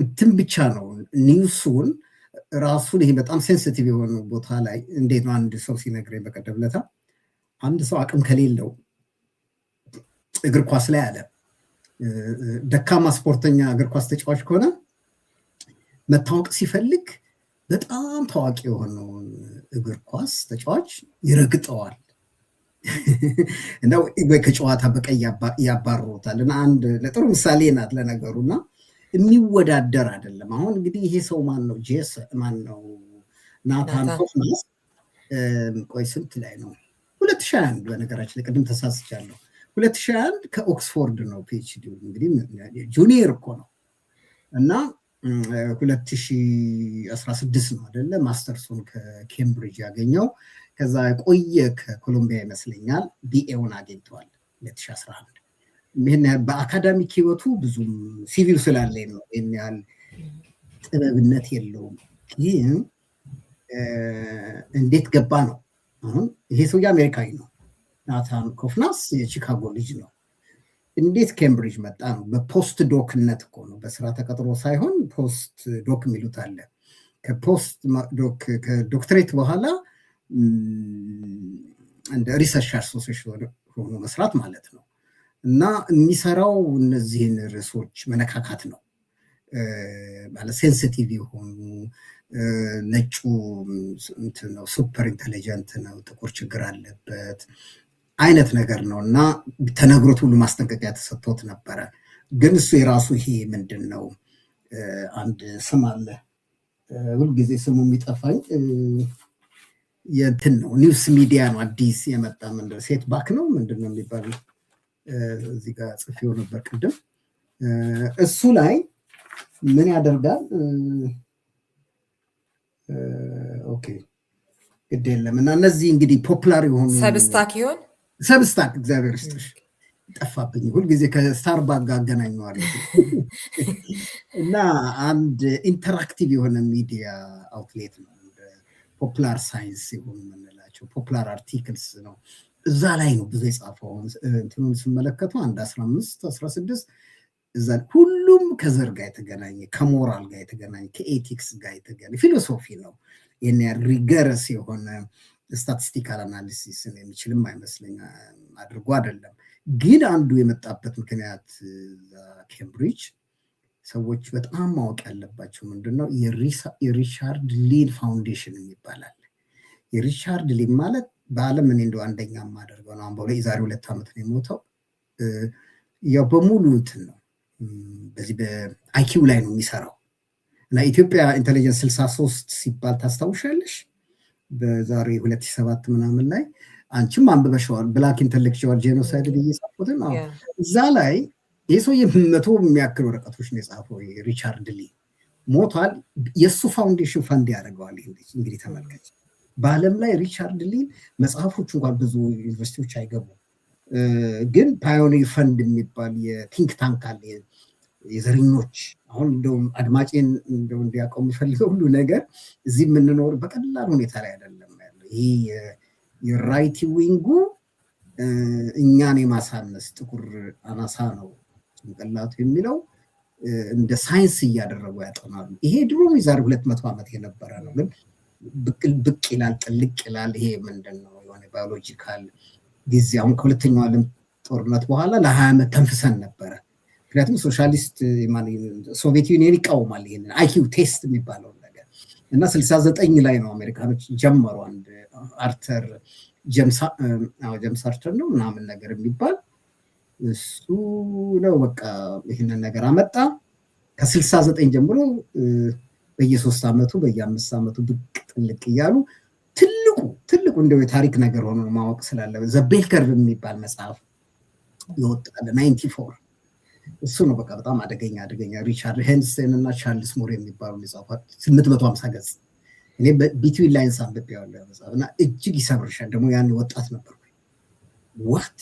እንትን ብቻ ነው ኒውሱን ራሱን ይሄ በጣም ሴንሲቲቭ የሆነ ቦታ ላይ እንዴት ነው አንድ ሰው ሲነግረኝ በቀደም ዕለት አንድ ሰው አቅም ከሌለው እግር ኳስ ላይ አለ ደካማ ስፖርተኛ እግር ኳስ ተጫዋች ከሆነ መታወቅ ሲፈልግ በጣም ታዋቂ የሆነውን እግር ኳስ ተጫዋች ይረግጠዋል እና ከጨዋታ በቀይ ያባርሩታል። እና አንድ ለጥሩ ምሳሌ ናት ለነገሩና የሚወዳደር አይደለም። አሁን እንግዲህ ይሄ ሰው ማን ነው? ማን ነው? ናታን ኮፍናስ ቆይ ስንት ላይ ነው? 2021 በነገራችን ላይ ቅድም ተሳስቻለሁ። 2021 ከኦክስፎርድ ነው ፒኤችዲ እንግዲህ ጁኒየር እኮ ነው እና 2016 ነው አይደለ ማስተርሱን ከኬምብሪጅ ያገኘው። ከዛ ቆየ ከኮሎምቢያ ይመስለኛል ቢኤውን አግኝተዋል 2011። ይሄን በአካዳሚክ ህይወቱ ብዙም ሲቪል ስላለኝ ነው ይሄን ያህል ጥበብነት የለውም። ግን እንዴት ገባ ነው አሁን ይሄ ሰው የአሜሪካዊ ነው። ናታን ኮፍናስ የቺካጎ ልጅ ነው። እንዴት ኬምብሪጅ መጣ ነው? በፖስት ዶክነት እኮ ነው፣ በስራ ተቀጥሮ ሳይሆን ፖስት ዶክ የሚሉት አለ። ከፖስት ዶክ ከዶክትሬት በኋላ እንደ ሪሰርች አሶሲዬሽን ሆኖ መስራት ማለት ነው። እና የሚሰራው እነዚህን ርዕሶች መነካካት ነው ማለት ሴንሲቲቭ የሆኑ ነጩ ነው ሱፐር ኢንቴሊጀንት ነው፣ ጥቁር ችግር አለበት አይነት ነገር ነው። እና ተነግሮት ሁሉ ማስጠንቀቂያ ተሰጥቶት ነበረ። ግን እሱ የራሱ ይሄ ምንድን ነው አንድ ስም አለ ሁልጊዜ ስሙ የሚጠፋኝ የእንትን ነው ኒውስ ሚዲያ ነው አዲስ የመጣ ምንድን ሴት ባክ ነው ምንድን ነው የሚባለው እዚህ ጋር ጽፌው ነበር ቅድም። እሱ ላይ ምን ያደርጋል? ኦኬ ግድ የለም። እና እነዚህ እንግዲህ ፖፑላር የሆኑ ሰብስታክ እግዚአብሔር ይስጥሽ ጠፋብኝ፣ ሁልጊዜ ከስታርባክ ጋር አገናኘዋለሁ። እና አንድ ኢንተራክቲቭ የሆነ ሚዲያ አውትሌት ነው ፖፑላር ሳይንስ ሲሆኑ የምንላቸው ፖፑላር አርቲክልስ ነው። እዛ ላይ ነው ብዙ የጻፈው። እንትኑን ስመለከተው 15 16 እዛ ሁሉም ከዘር ጋር የተገናኘ ከሞራል ጋር የተገናኘ ከኤቲክስ ጋር የተገናኘ ፊሎሶፊ ነው። ይሄን ሪገረስ የሆነ ስታቲስቲካል አናሊሲስን የሚችልም አይመስለኝ አድርጎ አይደለም። ግን አንዱ የመጣበት ምክንያት ኬምብሪጅ ሰዎች በጣም ማወቅ ያለባቸው ምንድነው የሪቻርድ ሊን ፋውንዴሽን ይባላል። የሪቻርድ ሊን ማለት በዓለም እኔ እንደው አንደኛ ማደርገው ነው። አሁን የዛሬ 2 ዓመት ነው የሞተው። ያው በሙሉ እንትን ነው በዚህ በአይኪው ላይ ነው የሚሰራው እና ኢትዮጵያ ኢንተለጀንስ 63 ሲባል ታስታውሻለሽ? በዛሬ 2007 ምናምን ላይ አንቺም አንብበሽዋል። ብላክ ኢንተሌክቹዋል ጄኖሳይድ እየጻፉትን እዛ ላይ የሰውዬ 100 የሚያክል ወረቀቶች ነው የጻፈው። ሪቻርድ ሊ ሞቷል። የእሱ ፋውንዴሽን ፈንድ ያደርገዋል። እንግዲህ ተመልከች፣ በዓለም ላይ ሪቻርድ ሊ መጽሐፎች እንኳን ብዙ ዩኒቨርሲቲዎች አይገቡም። ግን ፓዮኒር ፈንድ የሚባል የቲንክ ታንክ አለ የዘረኞች። አሁን እንደውም አድማጬን እንደው እንዲያውቀው የሚፈልገው ሁሉ ነገር እዚህ የምንኖር በቀላል ሁኔታ ላይ አይደለም ያለው። ይሄ የራይት ዊንጉ እኛን የማሳነስ ጥቁር አናሳ ነው ጭንቅላቱ የሚለው እንደ ሳይንስ እያደረጉ ያጠናሉ። ይሄ ድሮ የዛሬ 200 ዓመት የነበረ ነው። ግን ብቅ ይላል፣ ጥልቅ ይላል። ይሄ ምንድን ነው የሆነ ባዮሎጂካል ጊዜ አሁን ከሁለተኛው ዓለም ጦርነት በኋላ ለ20 ዓመት ተንፍሰን ነበረ። ምክንያቱም ሶሻሊስት ሶቪየት ዩኒየን ይቃወማል ይሄንን አይኪው ቴስት የሚባለውን ነገር እና 69 ላይ ነው አሜሪካኖች ጀመሩ። አንድ አርተር ጀምስ አርተር ነው ምናምን ነገር የሚባል እሱ ነው በቃ ይህንን ነገር አመጣ። ከ69 ጀምሮ በየ3 ዓመቱ በየ5 ዓመቱ ብቅ ጥልቅ እያሉ ትልቁ እንደው የታሪክ ነገር ሆኖ ማወቅ ስላለ ዘቤከር የሚባል መጽሐፍ ይወጣል 94 እሱ ነው በቃ በጣም አደገኛ ሪቻርድ ሄንሰን እና ቻርልስ ሞር የሚባሉ የጻፉት 850 ገጽ። እኔ ቢትዊን ላይንስ አንብቤዋለሁ መጽሐፍ እና እጅግ ይሰብርሻል። ደግሞ ያን ወጣት ነበርኩ። ዋት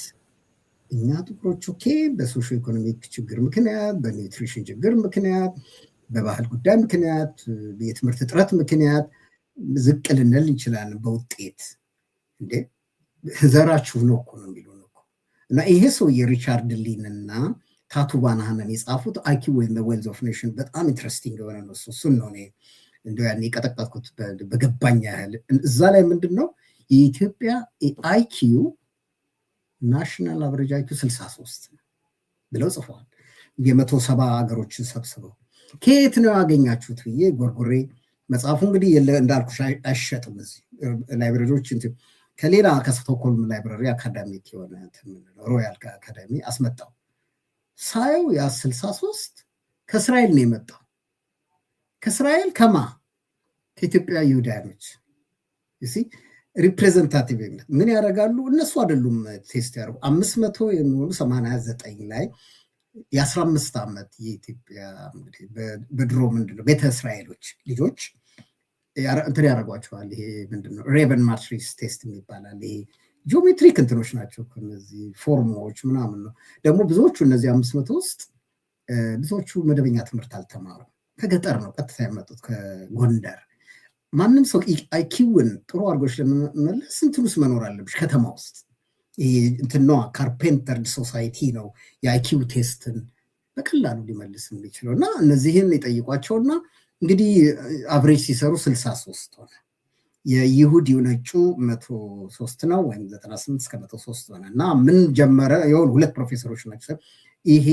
እኛ ጥቁሮች ኦኬ በሶሾ ኢኮኖሚክ ችግር ምክንያት፣ በኒውትሪሽን ችግር ምክንያት፣ በባህል ጉዳይ ምክንያት፣ የትምህርት እጥረት ምክንያት ዝቅ ልንል እንችላለን። በውጤት እንዴ ዘራችሁ ነው እኮ ነው የሚሉን እኮ። እና ይሄ ሰው የሪቻርድ ሊን እና ታቱ ባናሃንን የጻፉት አይኪው ወይም ዌልዝ ኦፍ ኔሽን በጣም ኢንትረስቲንግ የሆነ ነው። እሱን ነው እኔ እንደው ያኔ የቀጠቀጥኩት በገባኝ ያህል። እዛ ላይ ምንድን ነው የኢትዮጵያ አይኪው ናሽናል አቨሬጅ አይኪው 63 ብለው ጽፈዋል። የ170 ሀገሮችን ሰብስበው ከየት ነው ያገኛችሁት ብዬ ጎርጎሬ መጽሐፉ እንግዲህ እንዳልኩሽ አይሸጥም እዚህ ላይብረሪዎች። ከሌላ ከስቶክሆልም ላይብረሪ አካዳሚክ የሆነ ሮያል አካዳሚ አስመጣው። ሳየው ያ 63 ከእስራኤል ነው የመጣው። ከእስራኤል ከኢትዮጵያ ይሁዳኖች ሪፕሬዘንታቲቭ ምን ያደርጋሉ? እነሱ አይደሉም ቴስት ያደርጉ 500 የሚሆኑ 89 ላይ የ15 ዓመት የኢትዮጵያ በድሮ ምንድነው ቤተ እስራኤሎች ልጆች እንትን ያደርጓቸዋል። ይሄ ምንድነው ሬቨን ማትሪክስ ቴስት የሚባላል። ይሄ ጂኦሜትሪክ እንትኖች ናቸው እነዚህ ፎርሙላዎች ምናምን ነው። ደግሞ ብዙዎቹ እነዚህ 500 ውስጥ ብዙዎቹ መደበኛ ትምህርት አልተማሩም። ከገጠር ነው ቀጥታ የመጡት ከጎንደር። ማንም ሰው አይኪውን ጥሩ አድርጎች ለመመለስ እንትን ውስጥ መኖር አለብሽ ከተማ ውስጥ። ይሄ እንትን ነው ካርፔንተርድ ሶሳይቲ ነው የአይኪው ቴስትን በቀላሉ ሊመልስ የሚችለው። እና እነዚህን የጠይቋቸውና እንግዲህ አቨሬጅ ሲሰሩ 63 ሆነ። የይሁዲው ነጩ 103 ነው ወይም 98 እስከ 103 ሆነ። እና ምን ጀመረ? የሆኑ 2 ፕሮፌሰሮች ናቸው። ይሄ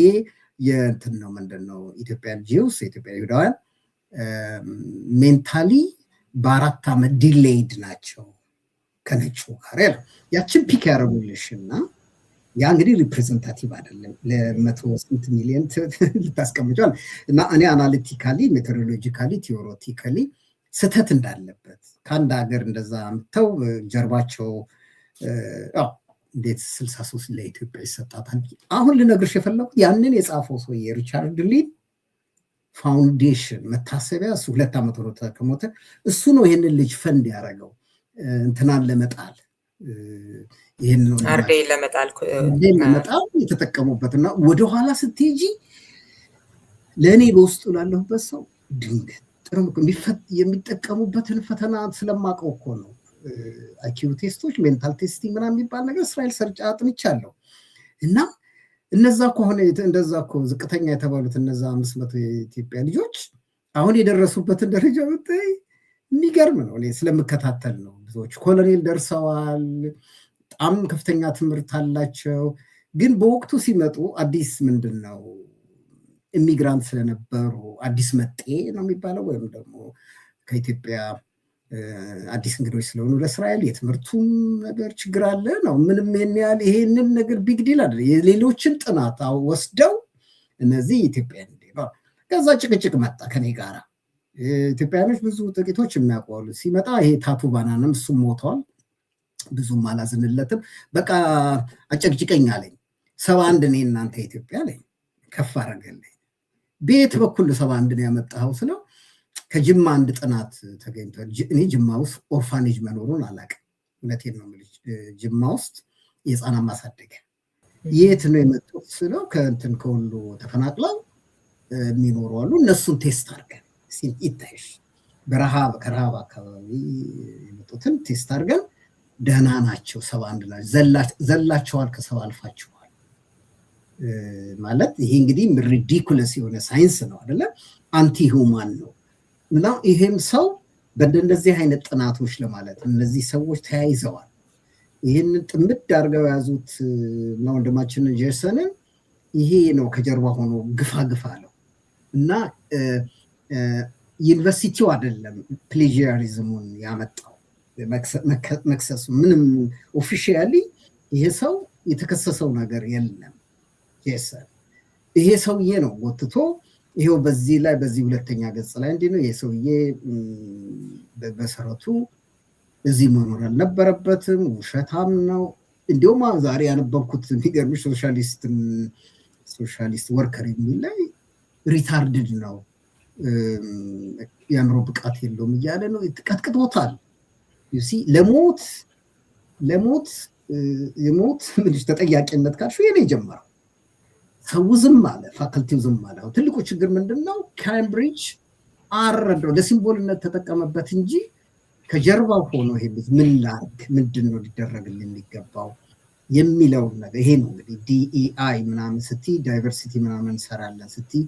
የእንትን ነው ምንድን ነው ኢትዮጵያን ጂውስ የኢትዮጵያ ይሁዳውያን ሜንታሊ በ4 ዓመት ዲሌይድ ናቸው ከነጩ ጋር ያለ ያችን ፒክ ያደረጉልሽና ያ እንግዲህ ሪፕሬዘንታቲቭ አይደለም ለ100 ሚሊዮን ልታስቀምጫል። እና እኔ አናሊቲካሊ ሜቶዶሎጂካሊ ቲዮሬቲካሊ ስተት እንዳለበት ከአንድ ሀገር እንደዛ ምተው ጀርባቸው እንዴት 63 ለኢትዮጵያ ይሰጣታል? አሁን ልነግርሽ የፈለኩት ያንን የጻፈው ሰው የሪቻርድ ሊን ፋውንዴሽን መታሰቢያ እሱ 2 ዓመት ሆኖ ከሞተ እሱ ነው ይሄንን ልጅ ፈንድ ያደረገው እንትናን ለመጣል ይሄንን አርዴ ለመጣል የተጠቀሙበትና ወደኋላ ስትሄጂ ለእኔ በውስጡ ላለሁበት ሰው ድንገት የሚጠቀሙበትን ፈተና ስለማውቀው እኮ ነው። አይኪው ቴስቶች ሜንታል ቴስቲንግ ምናምን የሚባል ነገር እስራኤል ሰርጫ አጥንቻለሁ እና እነዛ ከሆነ እንደዛ እኮ ዝቅተኛ የተባሉት እነዛ 500 የኢትዮጵያ ልጆች አሁን የደረሱበትን ደረጃ ብታይ የሚገርም ነው። እኔ ስለምከታተል ነው። ብዙዎች ኮሎኔል ደርሰዋል። በጣም ከፍተኛ ትምህርት አላቸው። ግን በወቅቱ ሲመጡ አዲስ ምንድን ነው ኢሚግራንት ስለነበሩ አዲስ መጤ ነው የሚባለው ወይም ደግሞ ከኢትዮጵያ አዲስ እንግዶች ስለሆኑ ለእስራኤል የትምህርቱም ነገር ችግር አለ ነው። ምንም ያህል ይሄንን ነገር ቢግ ዲል አይደለም። የሌሎችን ጥናት ወስደው እነዚህ ኢትዮጵያ ከዛ ጭቅጭቅ መጣ ከኔ ጋራ። ኢትዮጵያኖች ብዙ ጥቂቶች የሚያውቀዋሉ። ሲመጣ ይሄ ታቱ ባናንም እሱም ሞተዋል። ብዙም አላዝንለትም። በቃ አጨቅጭቀኝ አለኝ። 71 እኔ እናንተ ኢትዮጵያ አለኝ። ከፍ አረገልኝ። ቤት በኩል 71 ነው ያመጣኸው ስለው ከጅማ አንድ ጥናት ተገኝቷል። እኔ ጅማ ውስጥ ኦርፋኔጅ መኖሩን አላውቅም። እውነቴን ነው የምልሽ። ጅማ ውስጥ የህፃናት ማሳደጊያ የት ነው የመጡት ስለው ከእንትን ከወሎ ተፈናቅለው የሚኖሩ አሉ። እነሱን ቴስት አድርገን ይታይሽ ከረሃብ አካባቢ የመጡትን ቴስት አድርገን ደህና ናቸው 71 ናቸው። ዘላቸዋል ከ70 አልፋቸዋል ማለት ይሄ እንግዲህ ሪዲኩለስ የሆነ ሳይንስ ነው አይደለ? አንቲ ሁማን ነው። እና ይሄም ሰው በእንደዚህ አይነት ጥናቶች ለማለት እነዚህ ሰዎች ተያይዘዋል። ይህንን ጥምድ አድርገው ያዙት እና ወንድማችንን ጄሰንን ይሄ ነው ከጀርባ ሆኖ ግፋ አለው እና ዩኒቨርሲቲው አይደለም ፕሌጂያሪዝሙን ያመጣው መክሰሱ ምንም ኦፊሻሊ ይሄ ሰው የተከሰሰው ነገር የለም። ጄሰን ይሄ ሰውዬ ነው ወጥቶ ይሄው በዚህ ሁለተኛ ገጽ ላይ እንዲህ ነው። ይሄ ሰውዬ በመሰረቱ እዚህ መኖር አልነበረበትም፣ ውሸታም ነው። እንዲሁም ዛሬ ያነበብኩት የሚገርምሽ ሶሻሊስት ወርከር የሚል ላይ ሪታርድድ ነው፣ የአእምሮ ብቃት የለውም እያለ ነው። ቀጥቅጦታል። ዩሲ ለሞት ምንሽ ተጠያቂነት ካልሽው የኔ ጀመረው ሰው ዝም አለ፣ ፋክልቲው ዝም አለ። ትልቁ ችግር ምንድነው? ካምብሪጅ አረደው ለሲምቦልነት ተጠቀመበት እንጂ ከጀርባው ሆኖ ይሄ ምን ላርግ ምንድነው ሊደረግልን የሚገባው የሚለውን ነገር ይሄ ነው እንግዲህ ዲኢአይ ምናምን ስትይ ዳይቨርሲቲ ምናምን እንሰራለን ስትይ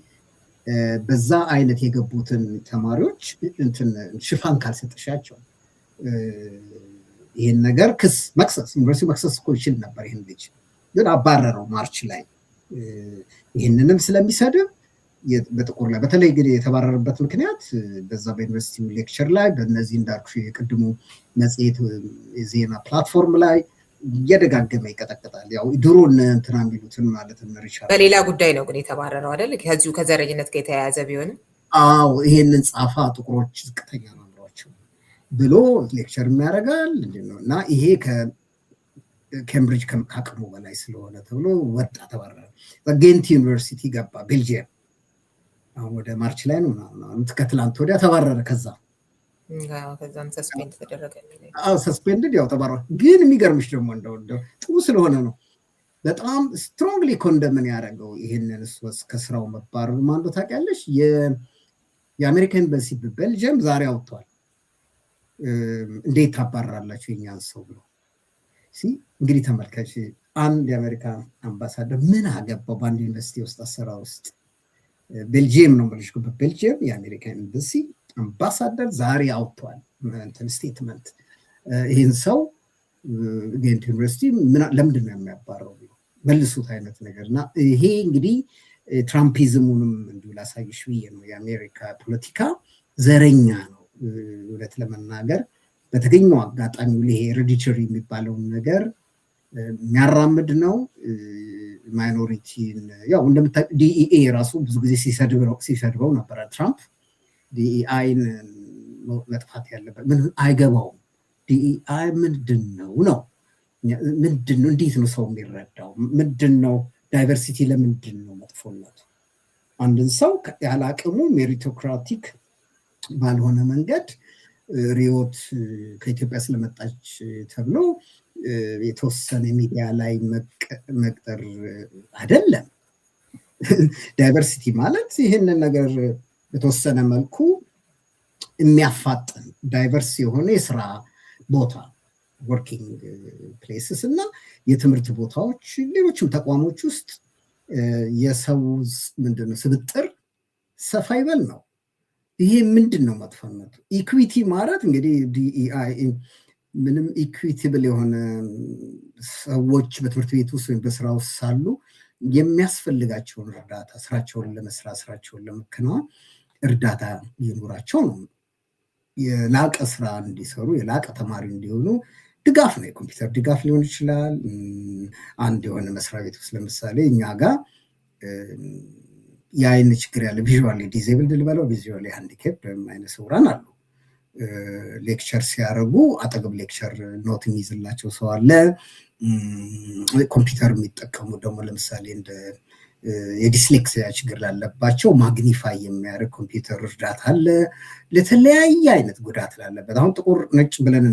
በዛ አይነት የገቡትን ተማሪዎች እንትን ሽፋን ካልሰጠሻቸው ይሄን ነገር መክሰስ ዩኒቨርሲቲ መክሰስ እኮ ይችል ነበር። ይሄን ልጅ ግን አባረረው ማርች ላይ። ይህንንም ስለሚሰድብ በጥቁር ላይ በተለይ ግን የተባረረበት ምክንያት በዛ በዩኒቨርሲቲ ሌክቸር ላይ በእነዚህ እንዳልኩሽ የቅድሙ መጽሔት የዜና ፕላትፎርም ላይ እየደጋገመ ይቀጠቅጣል። ያው ድሮን እንትና የሚሉትን ማለት ነው ሪቻርድ በሌላ ጉዳይ ነው ግን የተባረረው አይደል? ከዚሁ ከዘረኝነት ጋር የተያያዘ ቢሆንም አዎ ይሄንን ጻፋ ጥቁሮች ዝቅተኛ ናቸው ብሎ ሌክቸር የሚያደርጋል ነው እና ይሄ ከኬምብሪጅ ከአቅሙ በላይ ስለሆነ ተብሎ ወጣ ተባረረ። ጌንት ዩኒቨርሲቲ ገባ ቤልጂየም። አሁን ወደ ማርች ላይ ነው ከትላንት ወዲያ ተባረረ። ከዛም ሰስፔንድ ተደረገ። ሰስፔንድድ ያው ተባረረ። ግን የሚገርምሽ ደግሞ እንደው ጥሩ ስለሆነ ነው በጣም ስትሮንግሊ ኮንደምን ያደረገው ይሄንን ከስራው መባረሩ ማንዶ ታውቂያለሽ? የአሜሪካ ኤምባሲ በቤልጂየም ዛሬ አውጥቷል። እንዴት ታባረራላችሁ የኛን ሰው ብሎ እንግዲህ ተመልካች አንድ የአሜሪካ አምባሳደር ምን አገባው በአንድ ዩኒቨርሲቲ ውስጥ አሰራር ውስጥ ቤልጂየም ነው ብለሽ በቤልጂየም የአሜሪካ ኤምባሲ አምባሳደር ዛሬ አውጥቷል እንትን ስቴትመንት ይህን ሰው ጌንት ዩኒቨርሲቲ ለምንድን ነው የሚያባረው መልሱት አይነት ነገር እና ይሄ እንግዲህ ትራምፒዝሙንም እንዲሁ ላሳይሽ ብዬ ነው። የአሜሪካ ፖለቲካ ዘረኛ ነው እውነት ለመናገር በተገኘው አጋጣሚ ይሄ ሄሪዲተሪ የሚባለውን ነገር የሚያራምድ ነው። ማይኖሪቲን ያው እንደምታውቁ ዲኢኤ ራሱ ብዙ ጊዜ ሲሰድበው ነበር ትራምፕ። ዲኢአይን መጥፋት ያለበት ምን አይገባውም። ዲኢአይ ምንድነው ነው ምንድነው? እንዴት ነው ሰው የሚረዳው? ምንድነው ዳይቨርሲቲ? ለምንድን ነው መጥፎነቱ? አንድን ሰው ያለ አቅሙ ሜሪቶክራቲክ ባልሆነ መንገድ ሪዮት ከኢትዮጵያ ስለመጣች ተብሎ የተወሰነ ሚዲያ ላይ መቅጠር አይደለም። ዳይቨርሲቲ ማለት ይህንን ነገር በተወሰነ መልኩ የሚያፋጥን ዳይቨርስ የሆነ የስራ ቦታ ወርኪንግ ፕሌስስ እና የትምህርት ቦታዎች ሌሎችም ተቋሞች ውስጥ የሰው ምንድነው ስብጥር ሰፋ ይበል ነው። ይሄ ምንድን ነው መጥፎነቱ? ኢኩዊቲ ማለት እንግዲህ ዲኢአይ ምንም ኢኩዊቲብል የሆነ ሰዎች በትምህርት ቤት ውስጥ ወይም በስራ ውስጥ ሳሉ የሚያስፈልጋቸውን እርዳታ ስራቸውን ለመስራት ስራቸውን ለመከናወን እርዳታ ይኖራቸው ነው። የላቀ ስራ እንዲሰሩ የላቀ ተማሪ እንዲሆኑ ድጋፍ ነው። የኮምፒውተር ድጋፍ ሊሆን ይችላል። አንድ የሆነ መስሪያ ቤት ውስጥ ለምሳሌ እኛ ጋር የአይን ችግር ያለ ቪዥዋሊ ዲዜብልድ ልበለው ቪዥዋሊ ሃንዲኬፕ ወይም አይነ ስውራን አሉ። ሌክቸር ሲያደርጉ አጠገብ ሌክቸር ኖት የሚይዝላቸው ሰው አለ። ኮምፒውተር የሚጠቀሙ ደግሞ ለምሳሌ እንደ የዲስሌክሲያ ችግር ላለባቸው ማግኒፋይ የሚያደርግ ኮምፒውተር እርዳታ አለ። ለተለያየ አይነት ጉዳት ላለበት አሁን ጥቁር ነጭ ብለን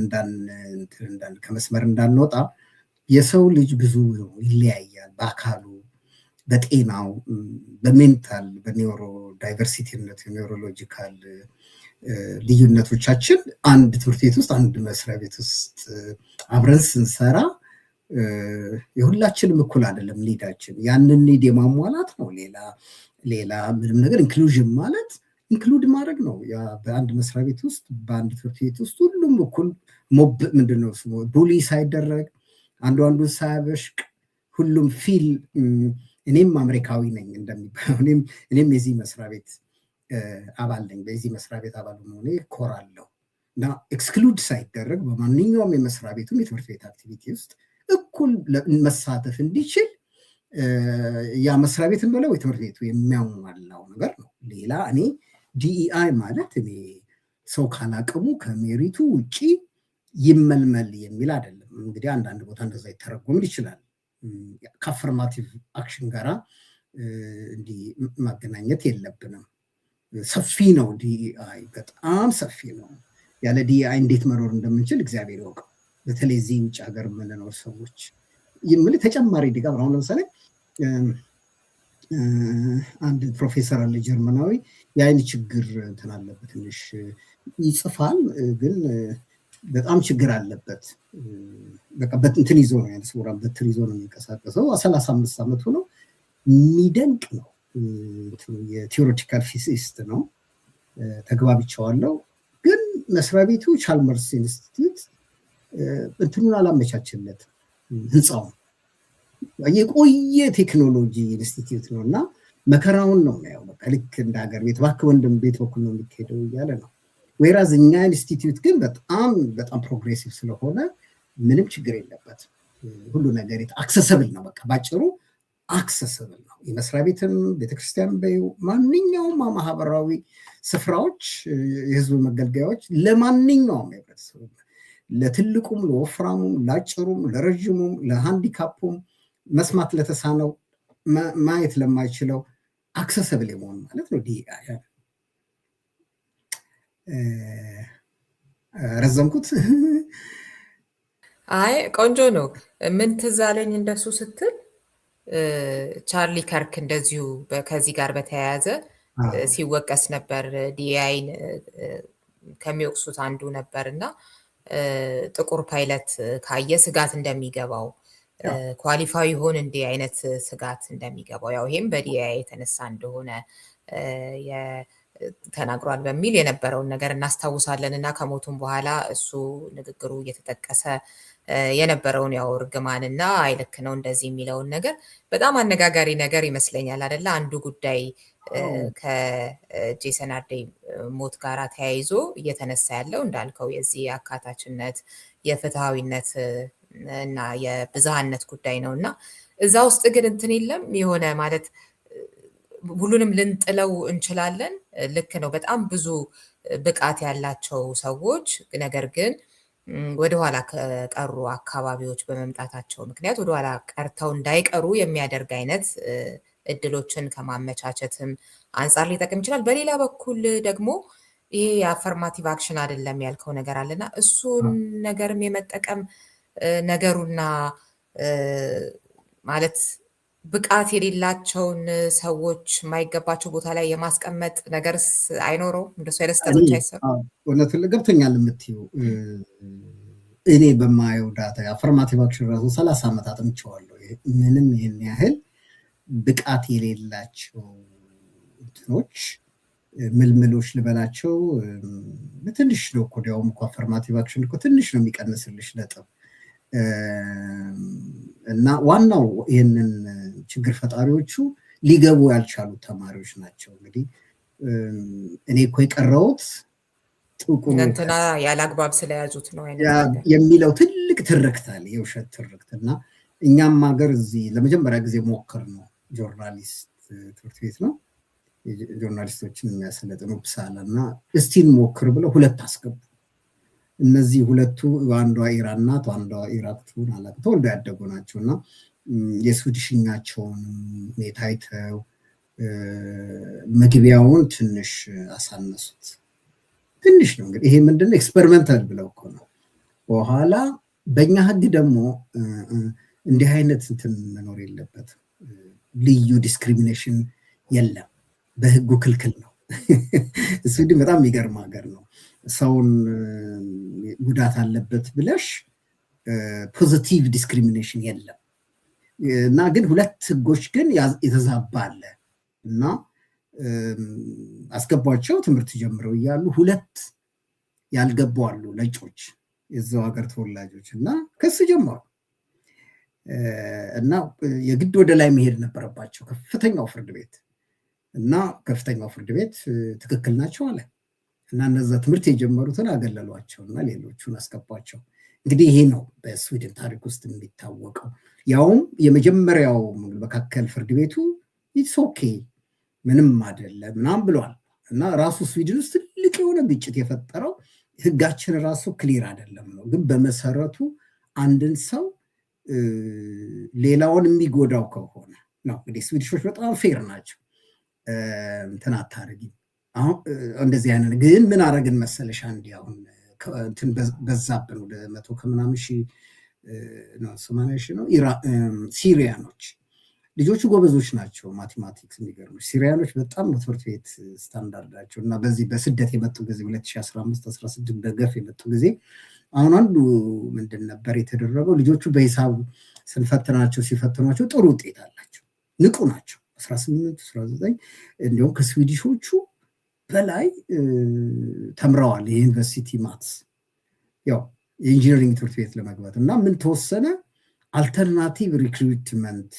ከመስመር እንዳንወጣ የሰው ልጅ ብዙ ይለያያል። በአካሉ፣ በጤናው፣ በሜንታል፣ በኒውሮ ዳይቨርሲቲነት ኒውሮሎጂካል ልዩነቶቻችን አንድ ትምህርት ቤት ውስጥ አንድ መስሪያ ቤት ውስጥ አብረን ስንሰራ የሁላችንም እኩል አይደለም ኒዳችን። ያንን ኒድ የማሟላት ነው። ሌላ ምንም ነገር ኢንክሉዥን ማለት ኢንክሉድ ማድረግ ነው። በአንድ መስሪያ ቤት ውስጥ በአንድ ትምህርት ቤት ውስጥ ሁሉም እኩል ምንድነው ቡሊ ሳይደረግ አንዱ አንዱን ሳያበሽቅ ሁሉም ፊል እኔም አሜሪካዊ ነኝ እንደሚባለው እኔም የዚህ መስሪያ ቤት አባል ነኝ፣ በዚህ መስሪያ ቤት አባል መሆኔ ኮራለሁ እና ኤክስክሉድ ሳይደረግ በማንኛውም የመስሪያ ቤቱም የትምህርት ቤት አክቲቪቲ ውስጥ እኩል መሳተፍ እንዲችል ያ መስሪያ ቤትን በለው የትምህርት ቤቱ የሚያሟላው ነገር ነው። ሌላ እኔ ዲኢአይ ማለት እኔ ሰው ካላቅሙ ከሜሪቱ ውጪ ይመልመል የሚል አይደለም። እንግዲህ አንዳንድ ቦታ እንደዛ ይተረጎም ይችላል። ከአፈርማቲቭ አክሽን ጋራ እንዲህ ማገናኘት የለብንም። ሰፊ ነው ዲኢአይ፣ በጣም ሰፊ ነው። ያለ ዲኢአይ እንዴት መኖር እንደምንችል እግዚአብሔር ያውቃል። በተለይ እዚህ ውጭ ሀገር የምንኖር ሰዎች ተጨማሪ ድጋፍ አሁን ለምሳሌ አንድ ፕሮፌሰር አለ ጀርመናዊ፣ የአይን ችግር እንትን አለበት፣ ትንሽ ይጽፋል ግን በጣም ችግር አለበት። በቃ እንትን ይዞ ነው ያለ ስውራን በትር ይዞ ነው የሚንቀሳቀሰው። 35 ዓመቱ ነው። የሚደንቅ ነው። የቲዎሬቲካል ፊዚሲስት ነው። ተግባብቻዋለሁ። ግን መስሪያ ቤቱ ቻልመርስ ኢንስቲትዩት እንትኑን አላመቻችለት። ህንፃውን የቆየ ቴክኖሎጂ ኢንስቲትዩት ነው እና መከራውን ነው ያው በቃ ልክ እንደ ሀገር ቤት እባክህ ወንድም ቤት በኩል ነው የሚካሄደው እያለ ነው። ወይራዝ እኛ ኢንስቲትዩት ግን በጣም ፕሮግሬሲቭ ስለሆነ ምንም ችግር የለበት። ሁሉ ነገር አክሰሰብል ነው። በቃ ባጭሩ አክሰሰብል ነው። የመስሪያ ቤትም ቤተክርስቲያን ማንኛውም ማህበራዊ ስፍራዎች፣ የህዝብ መገልገያዎች ለማንኛውም ህብረተሰብ፣ ለትልቁም፣ ለወፍራሙም፣ ለአጭሩም፣ ለረዥሙም፣ ለሃንዲካፑም፣ መስማት ለተሳነው፣ ማየት ለማይችለው አክሰሰብል የመሆን ማለት ነው ዲኢአይ። ረዘምኩት? አይ ቆንጆ ነው። ምን ትዝ አለኝ እንደሱ ስትል ቻርሊ ከርክ እንደዚሁ ከዚህ ጋር በተያያዘ ሲወቀስ ነበር። ዲኢአይን ከሚወቅሱት አንዱ ነበር እና ጥቁር ፓይለት ካየ ስጋት እንደሚገባው ኳሊፋይ ይሆን እንዲህ አይነት ስጋት እንደሚገባው ያው ይሄም በዲኢአይ የተነሳ እንደሆነ ተናግሯል በሚል የነበረውን ነገር እናስታውሳለን። እና ከሞቱም በኋላ እሱ ንግግሩ እየተጠቀሰ የነበረውን ያው እርግማንና አይልክ ነው እንደዚህ የሚለውን ነገር በጣም አነጋጋሪ ነገር ይመስለኛል አይደለ? አንዱ ጉዳይ ከጄሰን አርዴይ ሞት ጋር ተያይዞ እየተነሳ ያለው እንዳልከው የዚህ አካታችነት፣ የፍትሃዊነት እና የብዝሃነት ጉዳይ ነው እና እዛ ውስጥ ግን እንትን የለም የሆነ ማለት ሁሉንም ልንጥለው እንችላለን። ልክ ነው። በጣም ብዙ ብቃት ያላቸው ሰዎች ነገር ግን ወደኋላ ከቀሩ አካባቢዎች በመምጣታቸው ምክንያት ወደኋላ ቀርተው እንዳይቀሩ የሚያደርግ አይነት እድሎችን ከማመቻቸትም አንጻር ሊጠቅም ይችላል። በሌላ በኩል ደግሞ ይሄ የአፈርማቲቭ አክሽን አይደለም ያልከው ነገር አለና እሱን ነገርም የመጠቀም ነገሩና ማለት ብቃት የሌላቸውን ሰዎች የማይገባቸው ቦታ ላይ የማስቀመጥ ነገርስ አይኖረውም? እንደሱ አይነት ስህተቶች አይሰሩም? እውነቱን ገብቶኛል የምትይው እኔ በማየው ዳታ አፈርማቲቭ አክሽን ራሱ 30 ዓመት አጥንቼዋለሁ። ምንም ይሄን ያህል ብቃት የሌላቸው እንትኖች ምልምሎች ልበላቸው ትንሽ ነው እኮ ዲያውም እኮ አፈርማቲቭ አክሽን እኮ ትንሽ ነው የሚቀንስልሽ ነጥብ። እና ዋናው ይህንን ችግር ፈጣሪዎቹ ሊገቡ ያልቻሉ ተማሪዎች ናቸው። እንግዲህ እኔ እኮ የቀረውት ጥቁር እንትና ያላግባብ ስለያዙት ነው የሚለው ትልቅ ትርክት አለ፣ የውሸት ትርክት። እና እኛም ሀገር እዚህ ለመጀመሪያ ጊዜ ሞክር ነው ጆርናሊስት ትምህርት ቤት ነው ጆርናሊስቶችን የሚያሰለጥኑ ኡፕሳላ እና እስቲን ሞክር ብለው 2 አስገቡ። እነዚህ ሁለቱ አንዷ ኢራን ናት፣ አንዷ ኢራቅ ትሁን አላውቅም፣ ተወልደው ያደጉ ናቸው። እና የስዊድሽኛቸውን ሁኔታ አይተው መግቢያውን ትንሽ አሳነሱት። ትንሽ ነው እንግዲህ ይሄ ምንድነው ኤክስፐሪመንታል ብለው እኮ ነው። በኋላ በእኛ ህግ ደግሞ እንዲህ አይነት እንትን መኖር የለበትም፣ ልዩ ዲስክሪሚኔሽን የለም፣ በህጉ ክልክል ነው። ስዊድን በጣም የሚገርም ሀገር ነው። ሰውን ጉዳት አለበት ብለሽ ፖዚቲቭ ዲስክሪሚኔሽን የለም። እና ግን 2 ህጎች ግን የተዛባ አለ እና አስገቧቸው ትምህርት ጀምረው እያሉ 2 ያልገቡ አሉ ነጮች የዛው ሀገር ተወላጆች እና ክስ ጀመሩ እና የግድ ወደ ላይ መሄድ ነበረባቸው ከፍተኛው ፍርድ ቤት። እና ከፍተኛው ፍርድ ቤት ትክክል ናቸው አለ እና እነዛ ትምህርት የጀመሩትን አገለሏቸው እና ሌሎቹን አስገቧቸው። እንግዲህ ይሄ ነው በስዊድን ታሪክ ውስጥ የሚታወቀው። ያውም የመጀመሪያው መካከል ፍርድ ቤቱ ኢትስ ኦኬ ምንም አይደለም ምናምን ብሏል። እና ራሱ ስዊድን ውስጥ ትልቅ የሆነ ግጭት የፈጠረው ህጋችን ራሱ ክሊር አይደለም ነው። ግን በመሰረቱ አንድን ሰው ሌላውን የሚጎዳው ከሆነ ነው። እንግዲህ ስዊዲሾች በጣም ፌር ናቸው። እንትን አታርጊም አሁን እንደዚህ አይነት ግን ምን አረግን መሰለሽ አንዴ አሁን እንትን በዛብን ወደ 100 ከምናምን ሺህ ነው 80 ሺህ ነው ሲሪያኖች ልጆቹ ጎበዞች ናቸው ማቴማቲክስ የሚገርምሽ። ሲሪያኖች በጣም ነው ትምህርት ቤት ስታንዳርዳቸው እና በዚህ በስደት የመጡ ጊዜ 2015 16 በገፍ የመጡ ጊዜ አሁን አንዱ ምንድን ነበር የተደረገው ልጆቹ በሂሳብ ስንፈትናቸው ሲፈትኗቸው ጥሩ ውጤት አላቸው፣ ንቁ ናቸው 18 19 እንዲሁም ከስዊዲሾቹ በላይ ተምረዋል የዩኒቨርሲቲ ማትስ ያው የኢንጂነሪንግ ትምህርት ቤት ለመግባት እና ምን ተወሰነ አልተርናቲቭ ሪክሩትመንት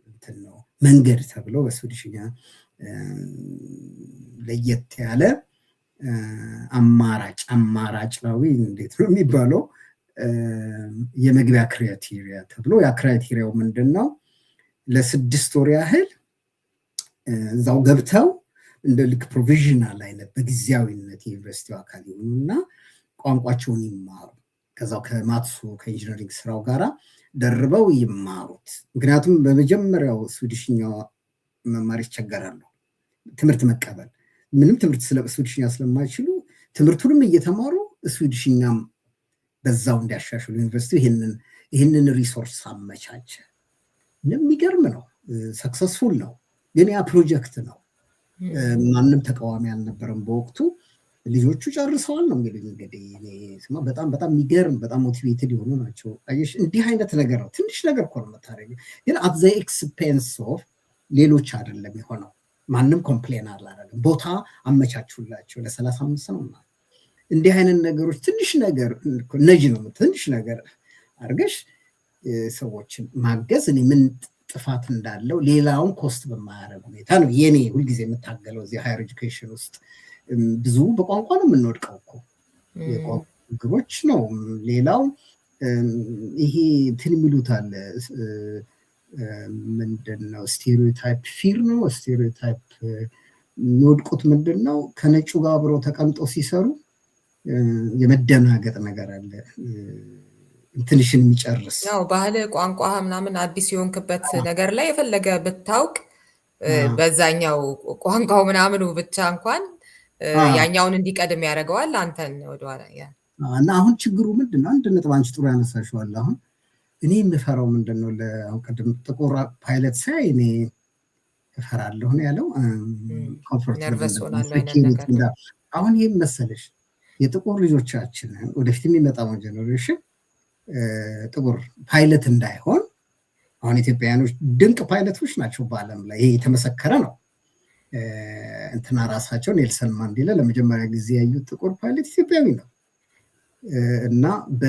እንትን ነው መንገድ ተብሎ በስዊዲሽኛ ለየት ያለ አማራጫዊ እንዴት ነው የሚባለው የመግቢያ ክራይቴሪያ ተብሎ ያ ክራይቴሪያው ምንድነው ለ6 ወር ያህል እዛው ገብተው እንደ ልክ ፕሮቪዥናል አይነት በጊዜያዊነት የዩኒቨርሲቲው አካል ይሆኑና ቋንቋቸውን ይማሩ ከዛው ከማትሱ ከኢንጂነሪንግ ስራው ጋራ ደርበው ይማሩት። ምክንያቱም በመጀመሪያው ስዊዲሽኛ መማር ይቸገራሉ ትምህርት መቀበል ምንም ትምህርት ስዊዲሽኛ ስለማይችሉ ትምህርቱንም እየተማሩ ስዊዲሽኛም በዛው እንዲያሻሽሉ ዩኒቨርሲቲው ይህንን ሪሶርስ አመቻቸ። የሚገርም ነው፣ ሰክሰስፉል ነው። ግን ያ ፕሮጀክት ነው። ማንም ተቃዋሚ አልነበረም በወቅቱ። ልጆቹ ጨርሰዋል ነው እንግዲህ በጣም በጣም የሚገርም በጣም ሞቲቬትድ የሆኑ ናቸው። አየሽ እንዲህ አይነት ነገር ነው። ትንሽ ነገር እኮ ነው የምታደርጊው፣ ግን አት ዘ ኤክስፔንስ ኦፍ ሌሎች አይደለም የሆነው። ማንም ኮምፕሌን አላደረገም። ቦታ አመቻቹላቸው ለ35 ነው እና እንዲህ አይነት ነገሮች ትንሽ ነገር ነጅ ነው ትንሽ ነገር አድርገሽ ሰዎችን ማገዝ እኔ ምን ጥፋት እንዳለው ሌላውን ኮስት በማያደርግ ሁኔታ ነው የኔ ሁልጊዜ የምታገለው። እዚህ ሃየር ኤጁኬሽን ውስጥ ብዙ በቋንቋ ነው የምንወድቀው እኮ የቋንቋ ችግሮች ነው። ሌላው ይሄ እንትን የሚሉት አለ ምንድነው ስቴሪዮታይፕ ፊር ነው። ስቴሪዮታይፕ የሚወድቁት ምንድነው ከነጩ ጋር አብረው ተቀምጠው ሲሰሩ የመደናገጥ ነገር አለ ትንሽን የሚጨርስ ያው ባህል ቋንቋ ምናምን አዲስ የሆንክበት ነገር ላይ የፈለገ ብታውቅ በዛኛው ቋንቋው ምናምኑ ብቻ እንኳን ያኛውን እንዲቀድም ያደርገዋል አንተን ወደኋላ እና አሁን ችግሩ ምንድነው? አንድ ነጥብ አንቺ ጥሩ ያነሳሽዋል። አሁን እኔ የምፈራው ምንድነው ለአሁን ጥቁር ፓይለት ሳይ እኔ እፈራለሁ ነው ያለው። ነርቨስ ሆናለሁ አይነት ነገር አሁን ይሄን መሰለሽ የጥቁር ልጆቻችንን ወደፊት የሚመጣውን ጀነሬሽን ጥቁር ፓይለት እንዳይሆን አሁን ኢትዮጵያውያኖች ድንቅ ፓይለቶች ናቸው በዓለም ላይ ይሄ የተመሰከረ ነው። እንትና ራሳቸው ኔልሰን ማንዴላ ለመጀመሪያ ጊዜ ያዩት ጥቁር ፓይለት ኢትዮጵያዊ ነው እና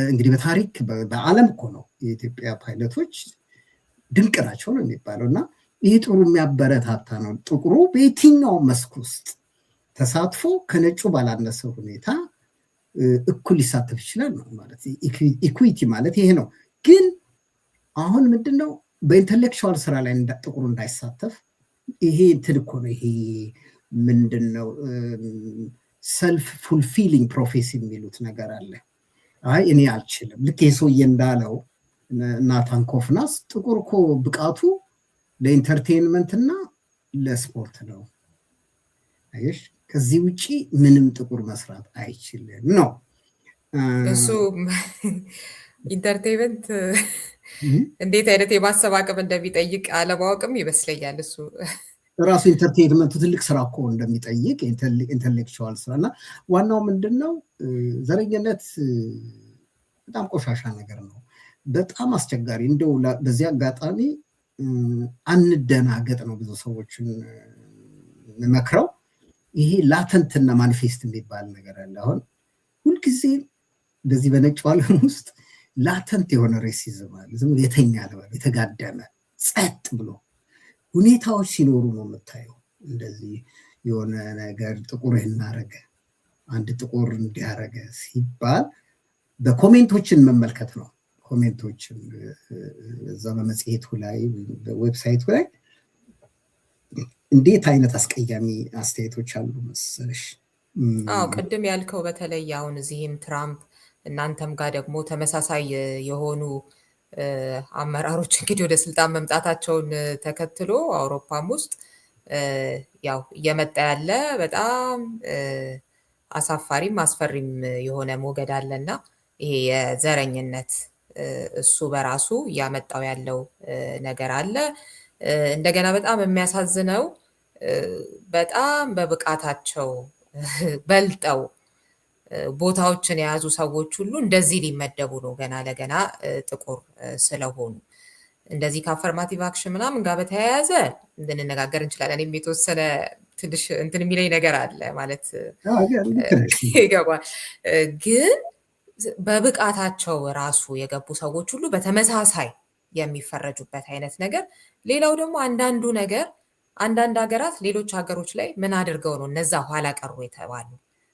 እንግዲህ በታሪክ በዓለም እኮ ነው የኢትዮጵያ ፓይለቶች ድንቅ ናቸው ነው የሚባለው እና ይህ ጥሩ የሚያበረታታ ነው። ጥቁሩ በየትኛው መስክ ውስጥ ተሳትፎ ከነጩ ባላነሰ ሁኔታ እኩል ሊሳተፍ ይችላል ነው ማለት። ኢኩዊቲ ማለት ይሄ ነው። ግን አሁን ምንድነው በኢንተሌክቹዋል ስራ ላይ ጥቁሩ እንዳይሳተፍ ይሄ እንትን እኮ ነው። ይሄ ምንድነው ሰልፍ ፉልፊሊንግ ፕሮፌሲ የሚሉት ነገር አለ። አይ እኔ አልችልም። ልክ የሰውዬ እንዳለው ናታን ኮፍናስ ጥቁር እኮ ብቃቱ ለኢንተርቴይንመንት እና ለስፖርት ነው። አይሽ ከዚህ ውጪ ምንም ጥቁር መስራት አይችልም ነው እሱ። ኢንተርቴይንመንት እንዴት አይነት የማሰብ አቅም እንደሚጠይቅ አለማወቅም ይመስለኛል። እሱ ራሱ ኢንተርቴይንመንቱ ትልቅ ስራ እኮ እንደሚጠይቅ ኢንተሌክቹዋል ስራ እና ዋናው ምንድነው ዘረኝነት በጣም ቆሻሻ ነገር ነው። በጣም አስቸጋሪ። እንደው በዚህ አጋጣሚ አንደናገጥ ነው ብዙ ሰዎችን መክረው። ይሄ ላተንትና ማኒፌስት የሚባል ነገር አለ። አሁን ሁልጊዜ በዚህ በነጭ ዓለም ውስጥ ላተንት የሆነ ሬሲዝም አለ። ዝም የተኛ የተጋደመ ጸጥ ብሎ ሁኔታዎች ሲኖሩ ነው የምታየው። እንደዚህ የሆነ ነገር ጥቁር እናረገ አንድ ጥቁር እንዲያረገ ሲባል በኮሜንቶችን መመልከት ነው። ኮሜንቶችን እዛ በመጽሔቱ ላይ በዌብሳይቱ ላይ እንዴት አይነት አስቀያሚ አስተያየቶች አሉ መሰለሽ። ቅድም ያልከው በተለይ አሁን እዚህም ትራምፕ እናንተም ጋር ደግሞ ተመሳሳይ የሆኑ አመራሮች እንግዲህ ወደ ስልጣን መምጣታቸውን ተከትሎ አውሮፓም ውስጥ ያው እየመጣ ያለ በጣም አሳፋሪም አስፈሪም የሆነ ሞገድ አለና ይሄ የዘረኝነት እሱ በራሱ እያመጣው ያለው ነገር አለ። እንደገና በጣም የሚያሳዝነው በጣም በብቃታቸው በልጠው ቦታዎችን የያዙ ሰዎች ሁሉ እንደዚህ ሊመደቡ ነው ገና ለገና ጥቁር ስለሆኑ። እንደዚህ ከአፈርማቲቭ አክሽን ምናምን ጋር በተያያዘ እንድንነጋገር እንችላለን። እኔም የተወሰነ ትንሽ እንትን የሚለኝ ነገር አለ ማለት ይገባል። ግን በብቃታቸው ራሱ የገቡ ሰዎች ሁሉ በተመሳሳይ የሚፈረጁበት አይነት ነገር። ሌላው ደግሞ አንዳንዱ ነገር አንዳንድ ሀገራት ሌሎች ሀገሮች ላይ ምን አድርገው ነው እነዛ ኋላ ቀሩ የተባሉ?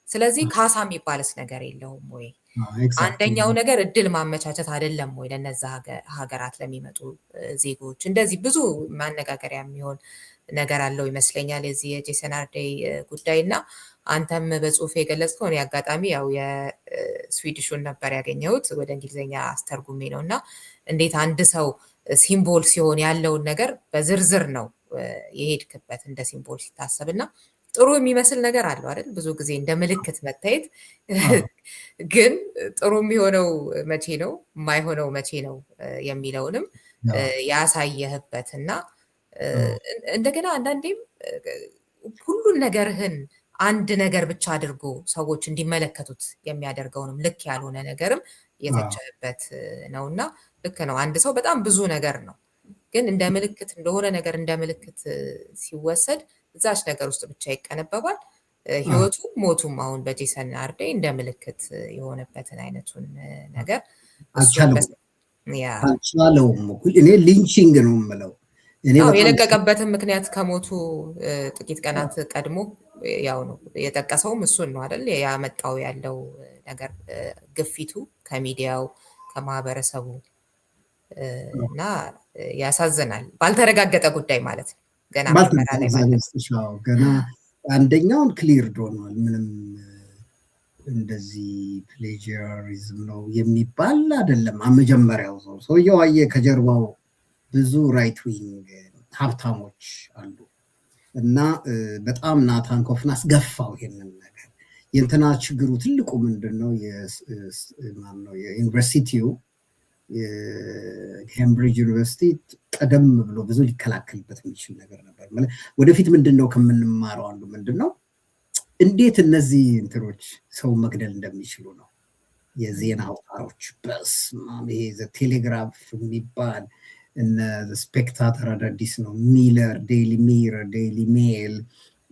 ስለዚህ ካሳ የሚባልስ ነገር የለውም ወይ? አንደኛው ነገር እድል ማመቻቸት አይደለም ወይ ለነዛ ሀገራት ለሚመጡ ዜጎች? እንደዚህ ብዙ ማነጋገሪያ የሚሆን ነገር አለው ይመስለኛል የዚህ የጄሰን አርዴይ ጉዳይ እና አንተም በጽሁፍ የገለጽከው እኔ አጋጣሚ ያው የስዊዲሹን ነበር ያገኘሁት ወደ እንግሊዝኛ አስተርጉሜ ነው እና እንዴት አንድ ሰው ሲምቦል ሲሆን ያለውን ነገር በዝርዝር ነው የሄድክበት እንደ ሲምቦል ሲታሰብ እና ጥሩ የሚመስል ነገር አለው አይደል? ብዙ ጊዜ እንደ ምልክት መታየት ግን ጥሩ የሚሆነው መቼ ነው የማይሆነው መቼ ነው የሚለውንም ያሳየህበት እና እንደገና አንዳንዴም ሁሉን ነገርህን አንድ ነገር ብቻ አድርጎ ሰዎች እንዲመለከቱት የሚያደርገውንም ልክ ያልሆነ ነገርም የተቸበት ነውና ልክ ነው። አንድ ሰው በጣም ብዙ ነገር ነው፣ ግን እንደ ምልክት እንደሆነ ነገር እንደ ምልክት ሲወሰድ እዛች ነገር ውስጥ ብቻ ይቀነበባል። ህይወቱ ሞቱም አሁን በጄሰን አርዴይ እንደ ምልክት የሆነበትን አይነቱን ነገር አልቻለውም። እኔ ሊንቺንግ ነው የምለው። የለቀቀበትን ምክንያት ከሞቱ ጥቂት ቀናት ቀድሞ ያው ነው የጠቀሰውም እሱን ነው አይደል? ያመጣው ያለው ነገር ግፊቱ ከሚዲያው ከማህበረሰቡ እና ያሳዝናል። ባልተረጋገጠ ጉዳይ ማለት ነው። ገና ምርመራ ላይ ማለት ነው። ገና አንደኛውን ክሊር ዶኗል። ምንም እንደዚህ ፕሌጂያሪዝም ነው የሚባል አይደለም። መጀመሪያው ሰውየው አየ ከጀርባው ብዙ ራይት ዊንግ ሀብታሞች አሉ እና በጣም ናታን ኮፍናስ ገፋው ይሄንን ነገር። የእንትና ችግሩ ትልቁ ምንድነው? የዩኒቨርሲቲው የኬምብሪጅ ዩኒቨርሲቲ ቀደም ብሎ ብዙ ሊከላከልበት የሚችል ነገር ነበር። ወደፊት ምንድነው ከምንማረው አንዱ ምንድነው እንዴት እነዚህ እንትኖች ሰው መግደል እንደሚችሉ ነው። የዜና አውታሮች በስማም ይሄ ቴሌግራፍ የሚባል እነ ስፔክታተር አዳዲስ ነው፣ ሚለር፣ ዴይሊ ሚረር፣ ዴይሊ ሜል፣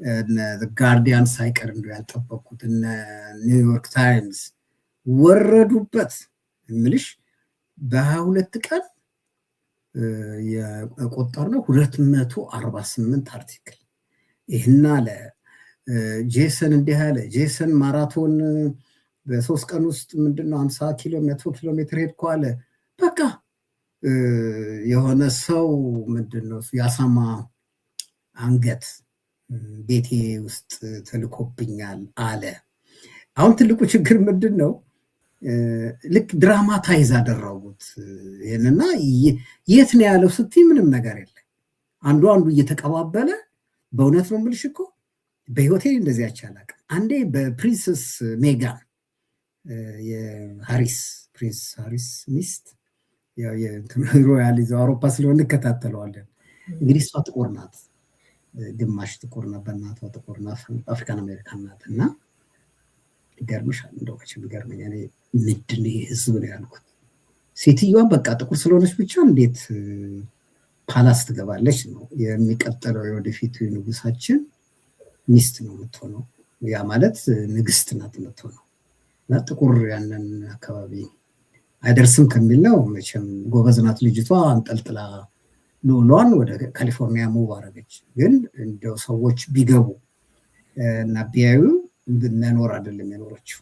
እነ ጋርዲያን ሳይቀር እንደው ያልጠበቁት እነ ኒውዮርክ ታይምስ ወረዱበት። ምልሽ በ22 ቀን የቆጠርነው 248 አርቲክል ይህን አለ ጄሰን እንዲህ አለ ጄሰን ማራቶን በ3 ቀን ውስጥ ምንድነው 50 ኪሎ 100 ኪሎ ሜትር ሄድኩ አለ። በቃ የሆነ ሰው ምንድነው ያሳማ አንገት ቤቴ ውስጥ ተልኮብኛል አለ። አሁን ትልቁ ችግር ምንድነው? ልክ ድራማታይዝ አደረጉት ይሄንና የት ነው ያለው ስትይ ምንም ነገር የለም። አንዱ እየተቀባበለ በእውነት ነው የምልሽ እኮ በህይወቴ እንደዚህ ያቻላቅ አንዴ በፕሪንሰስ ሜጋን የሃሪስ ፕሪንስ ሃሪስ ሚስት ያው የሮያል ይዘው አውሮፓ ስለሆነ እንከታተለዋለን። እንግዲህ እሷ ጥቁር ናት፣ ግማሽ ጥቁር ናት፣ በእናቷ ጥቁር ናት፣ አፍሪካን አሜሪካን ናት። እና ይገርምሻል እንደው ከችም ይገርመኛ እኔ ምንድን ነው ህዝብ ነው ያልኩት። ሴትዮዋ በቃ ጥቁር ስለሆነች ብቻ እንዴት ፓላስ ትገባለች ነው የሚቀጥለው የወደፊቱ ንጉሳችን ሚስት ነው የምትሆነው። ያ ማለት ንግስት ናት የምትሆነው። እና ጥቁር ያንን አካባቢ አይደርስም ከሚል ነው መቼም ጎበዝ ናት ልጅቷ። አንጠልጥላ ሎሏን ወደ ካሊፎርኒያ ሙቭ አደረገች። ግን እንደው ሰዎች ቢገቡ እና ቢያዩ መኖር አይደለም የኖረችው።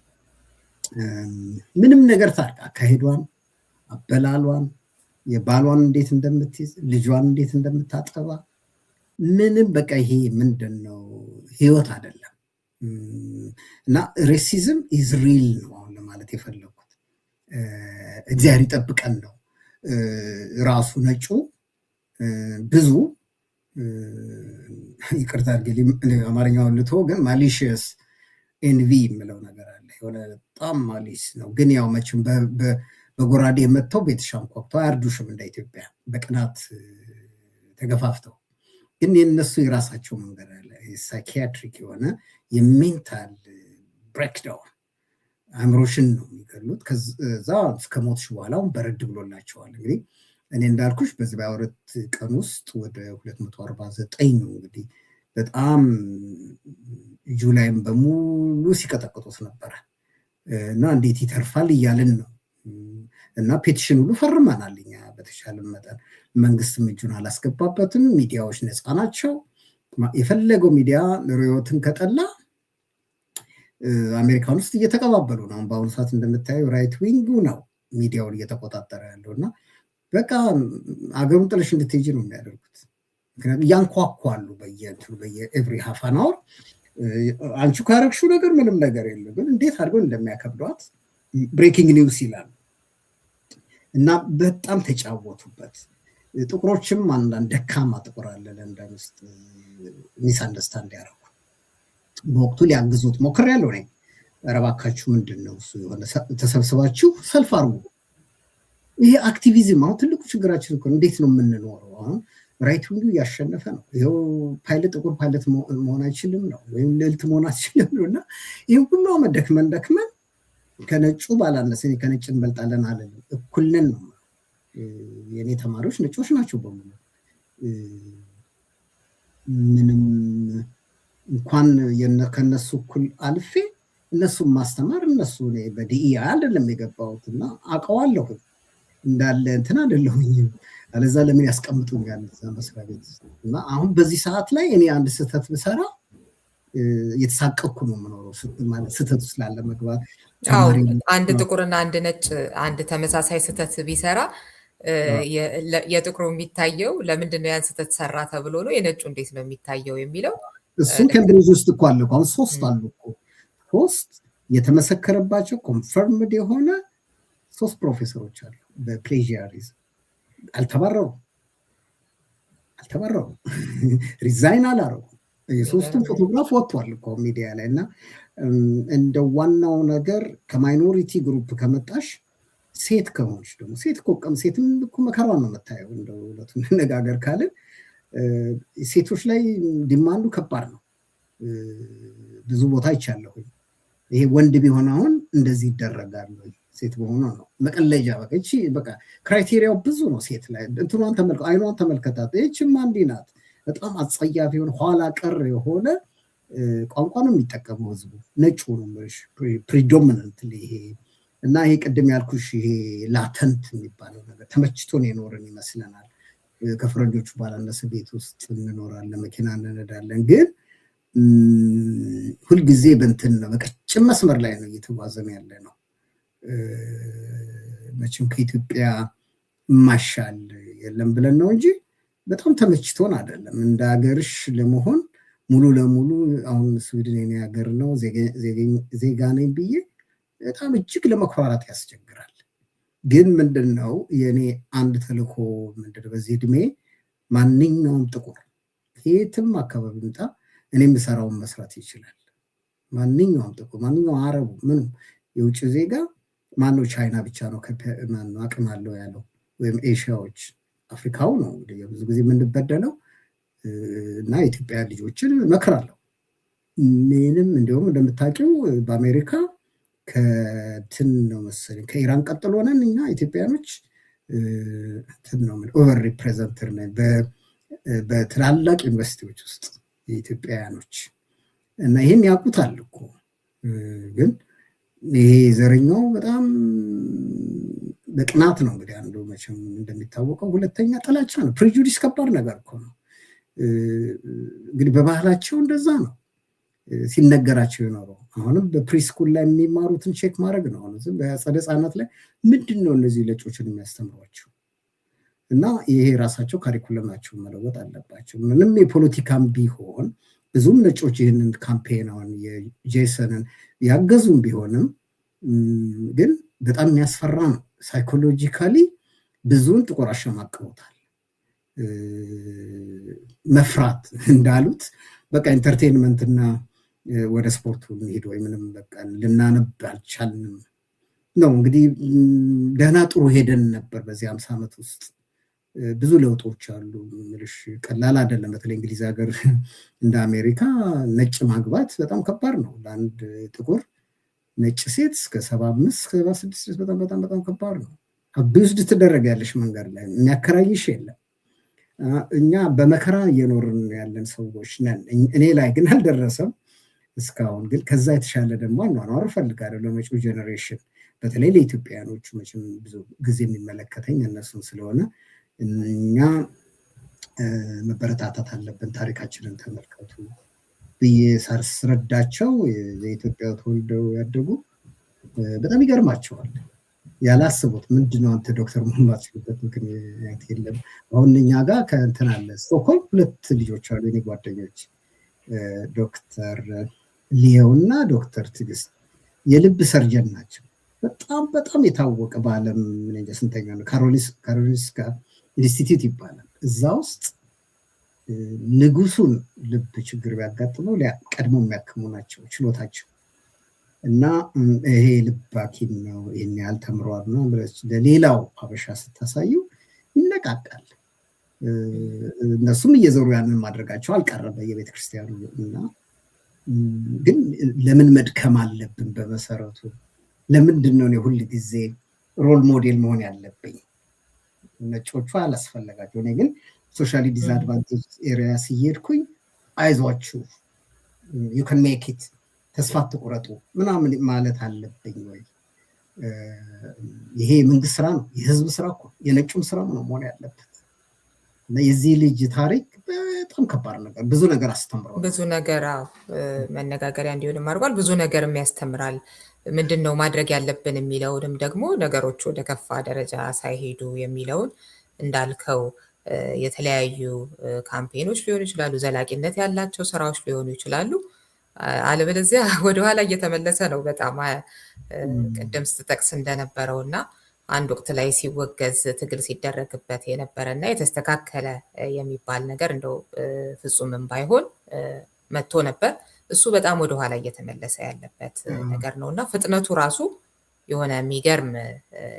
ምንም ነገር ታርቃ አካሄዷን፣ አበላሏን፣ የባሏን እንዴት እንደምትይዝ፣ ልጇን እንዴት እንደምታጠባ ምንም በቃ ይሄ ምንድነው ህይወት አይደለም። እና ሬሲዝም ኢዝ ሪል ነው አሁን ለማለት የፈለኩት። እግዚአብሔር ይጠብቀን ነው። ራሱ ነጩ ብዙ ይቅርታ አድርጌ አማርኛውን ልቶ ግን ማሊሽየስ ኤንቪ የምለው ነገር አለ። የሆነ በጣም ማሊስ ነው። ግን ያው መቼም በጎራዴ መጥተው ቤትሽ አንኳኩተው አያርዱሽም እንደ ኢትዮጵያ በቅናት ተገፋፍተው። ግን የነሱ የራሳቸው መንገድ አለ። ሳይኪያትሪክ የሆነ የሜንታል ብሬክዳውን አእምሮሽን ነው የሚገሉት። ከዛ እስከ ሞትሽ በኋላ በረድ ብሎላቸዋል። እንግዲህ እኔ እንዳልኩሽ በዚህ በ2 ቀን ውስጥ ወደ 249 ነው እንግዲህ በጣም ጁላይም በሙሉ ሲቀጠቅጡት ነበረ እና እንዴት ይተርፋል እያልን ነው። እና ፔቲሽን ሁሉ ፈርመናል እኛ በተቻለ መጠን። መንግስትም እጁን አላስገባበትም። ሚዲያዎች ነፃ ናቸው። የፈለገው ሚዲያ ርዕዮትን ከጠላ አሜሪካን ውስጥ እየተቀባበሉ ነው። በአሁኑ ሰዓት እንደምታየው ራይት ዊንጉ ነው ሚዲያውን እየተቆጣጠረ ያለው እና በቃ አገሩን ጥለሽ እንድትሄጂ ነው የሚያደርጉት። ምክንያቱም ያንኳኳሉ በየኤቭሪ ሃፍ አን አወር። አንቺ ካረግሽው ነገር ምንም ነገር የለም፣ ግን እንዴት አድርገው እንደሚያከብዷት ብሬኪንግ ኒውስ ይላሉ እና በጣም ተጫወቱበት። ጥቁሮችም አንዳንድ ደካማ ጥቁር አለ ለንደን ውስጥ ሚስ አንደርስታንድ ያደረጉ በወቅቱ ሊያግዙት ሞክሬያለሁ እኔ። ኧረ እባካችሁ ምንድን ነው እሱ የሆነ ተሰብስባችሁ ሰልፍ አድርጉ። ይሄ አክቲቪዝም አሁን ትልቁ ችግራችን እኮ እንዴት ነው የምንኖረው? አሁን ራይት ዊንጉ እያሸነፈ ነው። ይኸው ፓይለት ጥቁር ፓይለት መሆን አይችልም ነው ወይም ልዕልት መሆን አይችልም ነው። እና ይህን ሁሉ አመት ደክመን ከነጩ ባላነሰ ከነጭ እንበልጣለን አለን። እኩል ነን ነው። የኔ ተማሪዎች ነጮች ናቸው በሙሉ። ምንም እንኳን ከነሱ እኩል አልፌ እነሱን ማስተማር እነሱ በዲኢ አይደለም የገባሁት እና አውቀዋለሁ እንዳለ እንትን አይደለሁኝም። አለዛ ለምን ያስቀምጡኛል እዛ መስሪያ ቤት? እና አሁን በዚህ ሰዓት ላይ እኔ አንድ ስህተት ብሰራ እየተሳቀቅኩ ነው የምኖረው። ማለት ስህተት ስላለ መግባት አንድ ጥቁርና አንድ ነጭ አንድ ተመሳሳይ ስህተት ቢሰራ የጥቁሩ የሚታየው ለምንድነው ያን ስህተት ሰራ ተብሎ ነው፣ የነጩ እንዴት ነው የሚታየው የሚለው እሱን ከእንግሊዝ ውስጥ እኮ አለ። አሁን 3 አሉ እኮ 3 የተመሰከረባቸው ኮንፈርምድ የሆነ 3 ፕሮፌሰሮች አሉ በፕሌጂያሪዝም። አልተባረሩ ሪዛይን አላረጉ። የሶስቱም ፎቶግራፍ ወጥቷል እኮ ሚዲያ ላይ። እና እንደ ዋናው ነገር ከማይኖሪቲ ግሩፕ ከመጣሽ ሴት ከሆንሽ ደግሞ ሴትም እኮ መከራዋን ነው የምታየው። እንደው ሁለቱን እንነጋገር ካልን ሴቶች ላይ ዲማንዱ ከባድ ነው። ብዙ ቦታ ይቻለሁኝ። ይሄ ወንድ ቢሆን አሁን እንደዚህ ይደረጋል ወይ? ሴት በሆኗ ነው መቀለጃ። በቃ እቺ በቃ ክራይቴሪያው ብዙ ነው። ሴት ላይ እንትኗን ተመልከት፣ አይኗን ተመልከታት። እቺማ እንዲህ ናት። በጣም አጸያፊ የሆነ ኋላ ቀር የሆነ ቋንቋ ነው የሚጠቀመው ህዝቡ። ነጩ ነው ፕሪዶሚናንት ይሄ እና ይሄ ቅድም ያልኩሽ ይሄ ላተንት የሚባለው ነገር ተመችቶን የኖርን ይመስለናል። ከፈረንጆቹ ባላነሰ ቤት ውስጥ እንኖራለን፣ መኪና እንነዳለን። ግን ሁልጊዜ በእንትን ነው በቀጭን መስመር ላይ ነው እየተጓዘን ያለ ነው። መቼም ከኢትዮጵያ ማሻል የለም ብለን ነው እንጂ በጣም ተመችቶን አይደለም። እንደ ሀገርሽ ለመሆን ሙሉ ለሙሉ አሁን ስዊድን የኔ ሀገር ነው ዜጋ ነኝ ብዬ በጣም እጅግ ለመኩራራት ያስቸግራል። ግን ምንድነው የኔ አንድ ተልእኮ ምንድነው በዚህ እድሜ ማንኛውም ጥቁር ከየትም አካባቢ ምጣ እኔ የምሰራውን መስራት ይችላል። ማንኛውም ጥቁር፣ ማንኛውም አረቡ፣ ምንም የውጭ ዜጋ ማነው ቻይና ብቻ ነው ማነው አቅም አለው ያለው ወይም ኤሽያዎች፣ አፍሪካው ነው እንግዲህ ብዙ ጊዜ የምንበደለው እና የኢትዮጵያ ልጆችን መክራለሁ። ምንም እንዲሁም እንደምታውቂው በአሜሪካ ከትን ነው መሰለኝ ከኢራን ቀጥሎ ነን እኛ ኢትዮጵያኖች እንትን ነው ኦቨር ሪፕሬዘንትድ ነን በትላላቅ ዩኒቨርሲቲዎች ውስጥ የኢትዮጵያውያኖች እና ይህን ያውቁታል እኮ። ግን ይሄ ዘረኛው በጣም በቅናት ነው እንግዲህ አንዱ መቼም እንደሚታወቀው። ሁለተኛ ጥላቻ ነው። ፕሬጁዲስ ከባድ ነገር እኮ ነው። እንግዲህ በባህላቸው እንደዛ ነው ሲነገራቸው የኖረው። አሁንም በፕሪስኩል ላይ የሚማሩትን ቼክ ማድረግ ነው። አሁን በአጸደ ህጻናት ላይ ምንድን ነው እነዚህ ነጮችን የሚያስተምሯቸው? እና ይሄ ራሳቸው ካሪኩለማቸው መለወጥ አለባቸው። ምንም የፖለቲካም ቢሆን ብዙም ነጮች ይህንን ካምፔናውን የጄሰንን ያገዙም ቢሆንም ግን በጣም የሚያስፈራ ነው። ሳይኮሎጂካሊ ብዙውን ጥቁር አሸማቀውታል። መፍራት እንዳሉት በቃ ኢንተርቴንመንትና ወደ ስፖርቱ እንሄድ ወይ ምንም በቃ ልናነብ አልቻልንም ነው እንግዲህ። ደህና ጥሩ ሄደን ነበር በዚህ 50 ዓመት ውስጥ ብዙ ለውጦች አሉ። ምልሽ ቀላል አይደለም። በተለይ እንግሊዝ ሀገር እንደ አሜሪካ ነጭ ማግባት በጣም ከባድ ነው። ለአንድ ጥቁር ነጭ ሴት እስከ 75 76 በጣም በጣም በጣም ከባድ ነው። አቢውዝድ ትደረጊያለሽ መንገድ ላይ የሚያከራይሽ የለም። እኛ በመከራ እየኖርን ያለን ሰዎች ነን። እኔ ላይ ግን አልደረሰም እስካሁን። ግን ከዛ የተሻለ ደግሞ አኗኗር እፈልጋለሁ ለመጪው ጄኔሬሽን፣ በተለይ ለኢትዮጵያውያኖቹ። መቼም ብዙ ጊዜ የሚመለከተኝ እነሱን ስለሆነ እኛ መበረታታት አለብን። ታሪካችንን ተመልከቱ ብዬ ሳስረዳቸው የኢትዮጵያ ተወልደው ያደጉ በጣም ይገርማቸዋል። ያላስቡት ምንድነው አንተ ዶክተር መሆን ማትችልበት ምክንያት የለም። አሁን እኛ ጋር ከእንትን አለ ስቶክሆልም 2 ልጆች አሉ የኔ ጓደኞች፣ ዶክተር ሊየው እና ዶክተር ትግስት የልብ ሰርጀን ናቸው። በጣም በጣም የታወቀ በዓለም ስንተኛ ነው ካሮሊንስካ ኢንስቲትዩት ይባላል። እዛ ውስጥ ንጉሱን ልብ ችግር ቢያጋጥመው ቀድሞ የሚያክሙ ናቸው ችሎታቸው። እና ይሄ ልብ ሐኪም ነው ይሄን ያህል ተምሯል ነው ብለሽ ለሌላው ሀበሻ ስታሳዩ ይነቃቃል። እነሱም እየዞሩ ያንን ማድረጋቸው አልቀረበ የቤተ ክርስቲያኑ። እና ግን ለምን መድከም አለብን? በመሰረቱ ለምንድን ነው ሁል ጊዜ ሮል ሞዴል መሆን ያለብኝ? ነጮቹ አላስፈለጋቸው። እኔ ግን ሶሻሊ ዲስአድቫንቴጅ ኤሪያ ሲሄድኩኝ አይዟችሁ ዩ ካን ሜክ ኢት ተስፋ አትቁረጡ ምናምን ማለት አለብኝ ወይ? ይሄ የመንግስት ስራ ነው፣ የህዝብ ስራ እኮ የነጩም ስራ ነው መሆን ያለበት። እና የዚህ ልጅ ታሪክ በጣም ከባድ ነገር፣ ብዙ ነገር አስተምሯል። ብዙ ነገር መነጋገሪያ እንዲሆንም አድርጓል። ብዙ ነገርም ያስተምራል። ምንድን ነው ማድረግ ያለብን የሚለውንም ደግሞ ነገሮች ወደ ከፋ ደረጃ ሳይሄዱ የሚለውን እንዳልከው የተለያዩ ካምፔኖች ሊሆኑ ይችላሉ፣ ዘላቂነት ያላቸው ስራዎች ሊሆኑ ይችላሉ። አለበለዚያ ወደኋላ እየተመለሰ ነው በጣም ቅድም ስትጠቅስ እንደነበረው እና አንድ ወቅት ላይ ሲወገዝ ትግል ሲደረግበት የነበረ እና የተስተካከለ የሚባል ነገር እንደው ፍጹምም ባይሆን መጥቶ ነበር። እሱ በጣም ወደኋላ እየተመለሰ ያለበት ነገር ነው እና ፍጥነቱ ራሱ የሆነ የሚገርም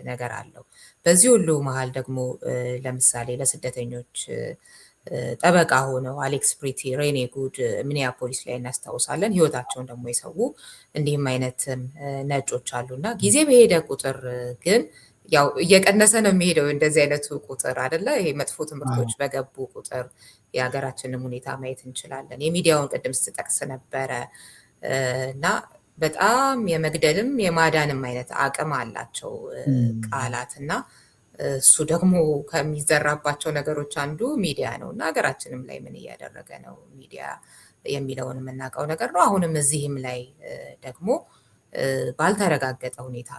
ነገር አለው። በዚህ ሁሉ መሀል ደግሞ ለምሳሌ ለስደተኞች ጠበቃ ሆነው አሌክስ ፕሪቲ፣ ሬኔ ጉድ ሚኒያፖሊስ ላይ እናስታውሳለን። ህይወታቸውን ደግሞ የሰው እንዲህም አይነት ነጮች አሉና ጊዜ በሄደ ቁጥር ግን ያው እየቀነሰ ነው የሚሄደው እንደዚህ አይነቱ ቁጥር አይደለ? ይሄ መጥፎ ትምህርቶች በገቡ ቁጥር የሀገራችንን ሁኔታ ማየት እንችላለን። የሚዲያውን ቅድም ስትጠቅስ ነበረ እና በጣም የመግደልም የማዳንም አይነት አቅም አላቸው ቃላት እና እሱ ደግሞ ከሚዘራባቸው ነገሮች አንዱ ሚዲያ ነው እና ሀገራችንም ላይ ምን እያደረገ ነው ሚዲያ የሚለውን የምናውቀው ነገር ነው። አሁንም እዚህም ላይ ደግሞ ባልተረጋገጠ ሁኔታ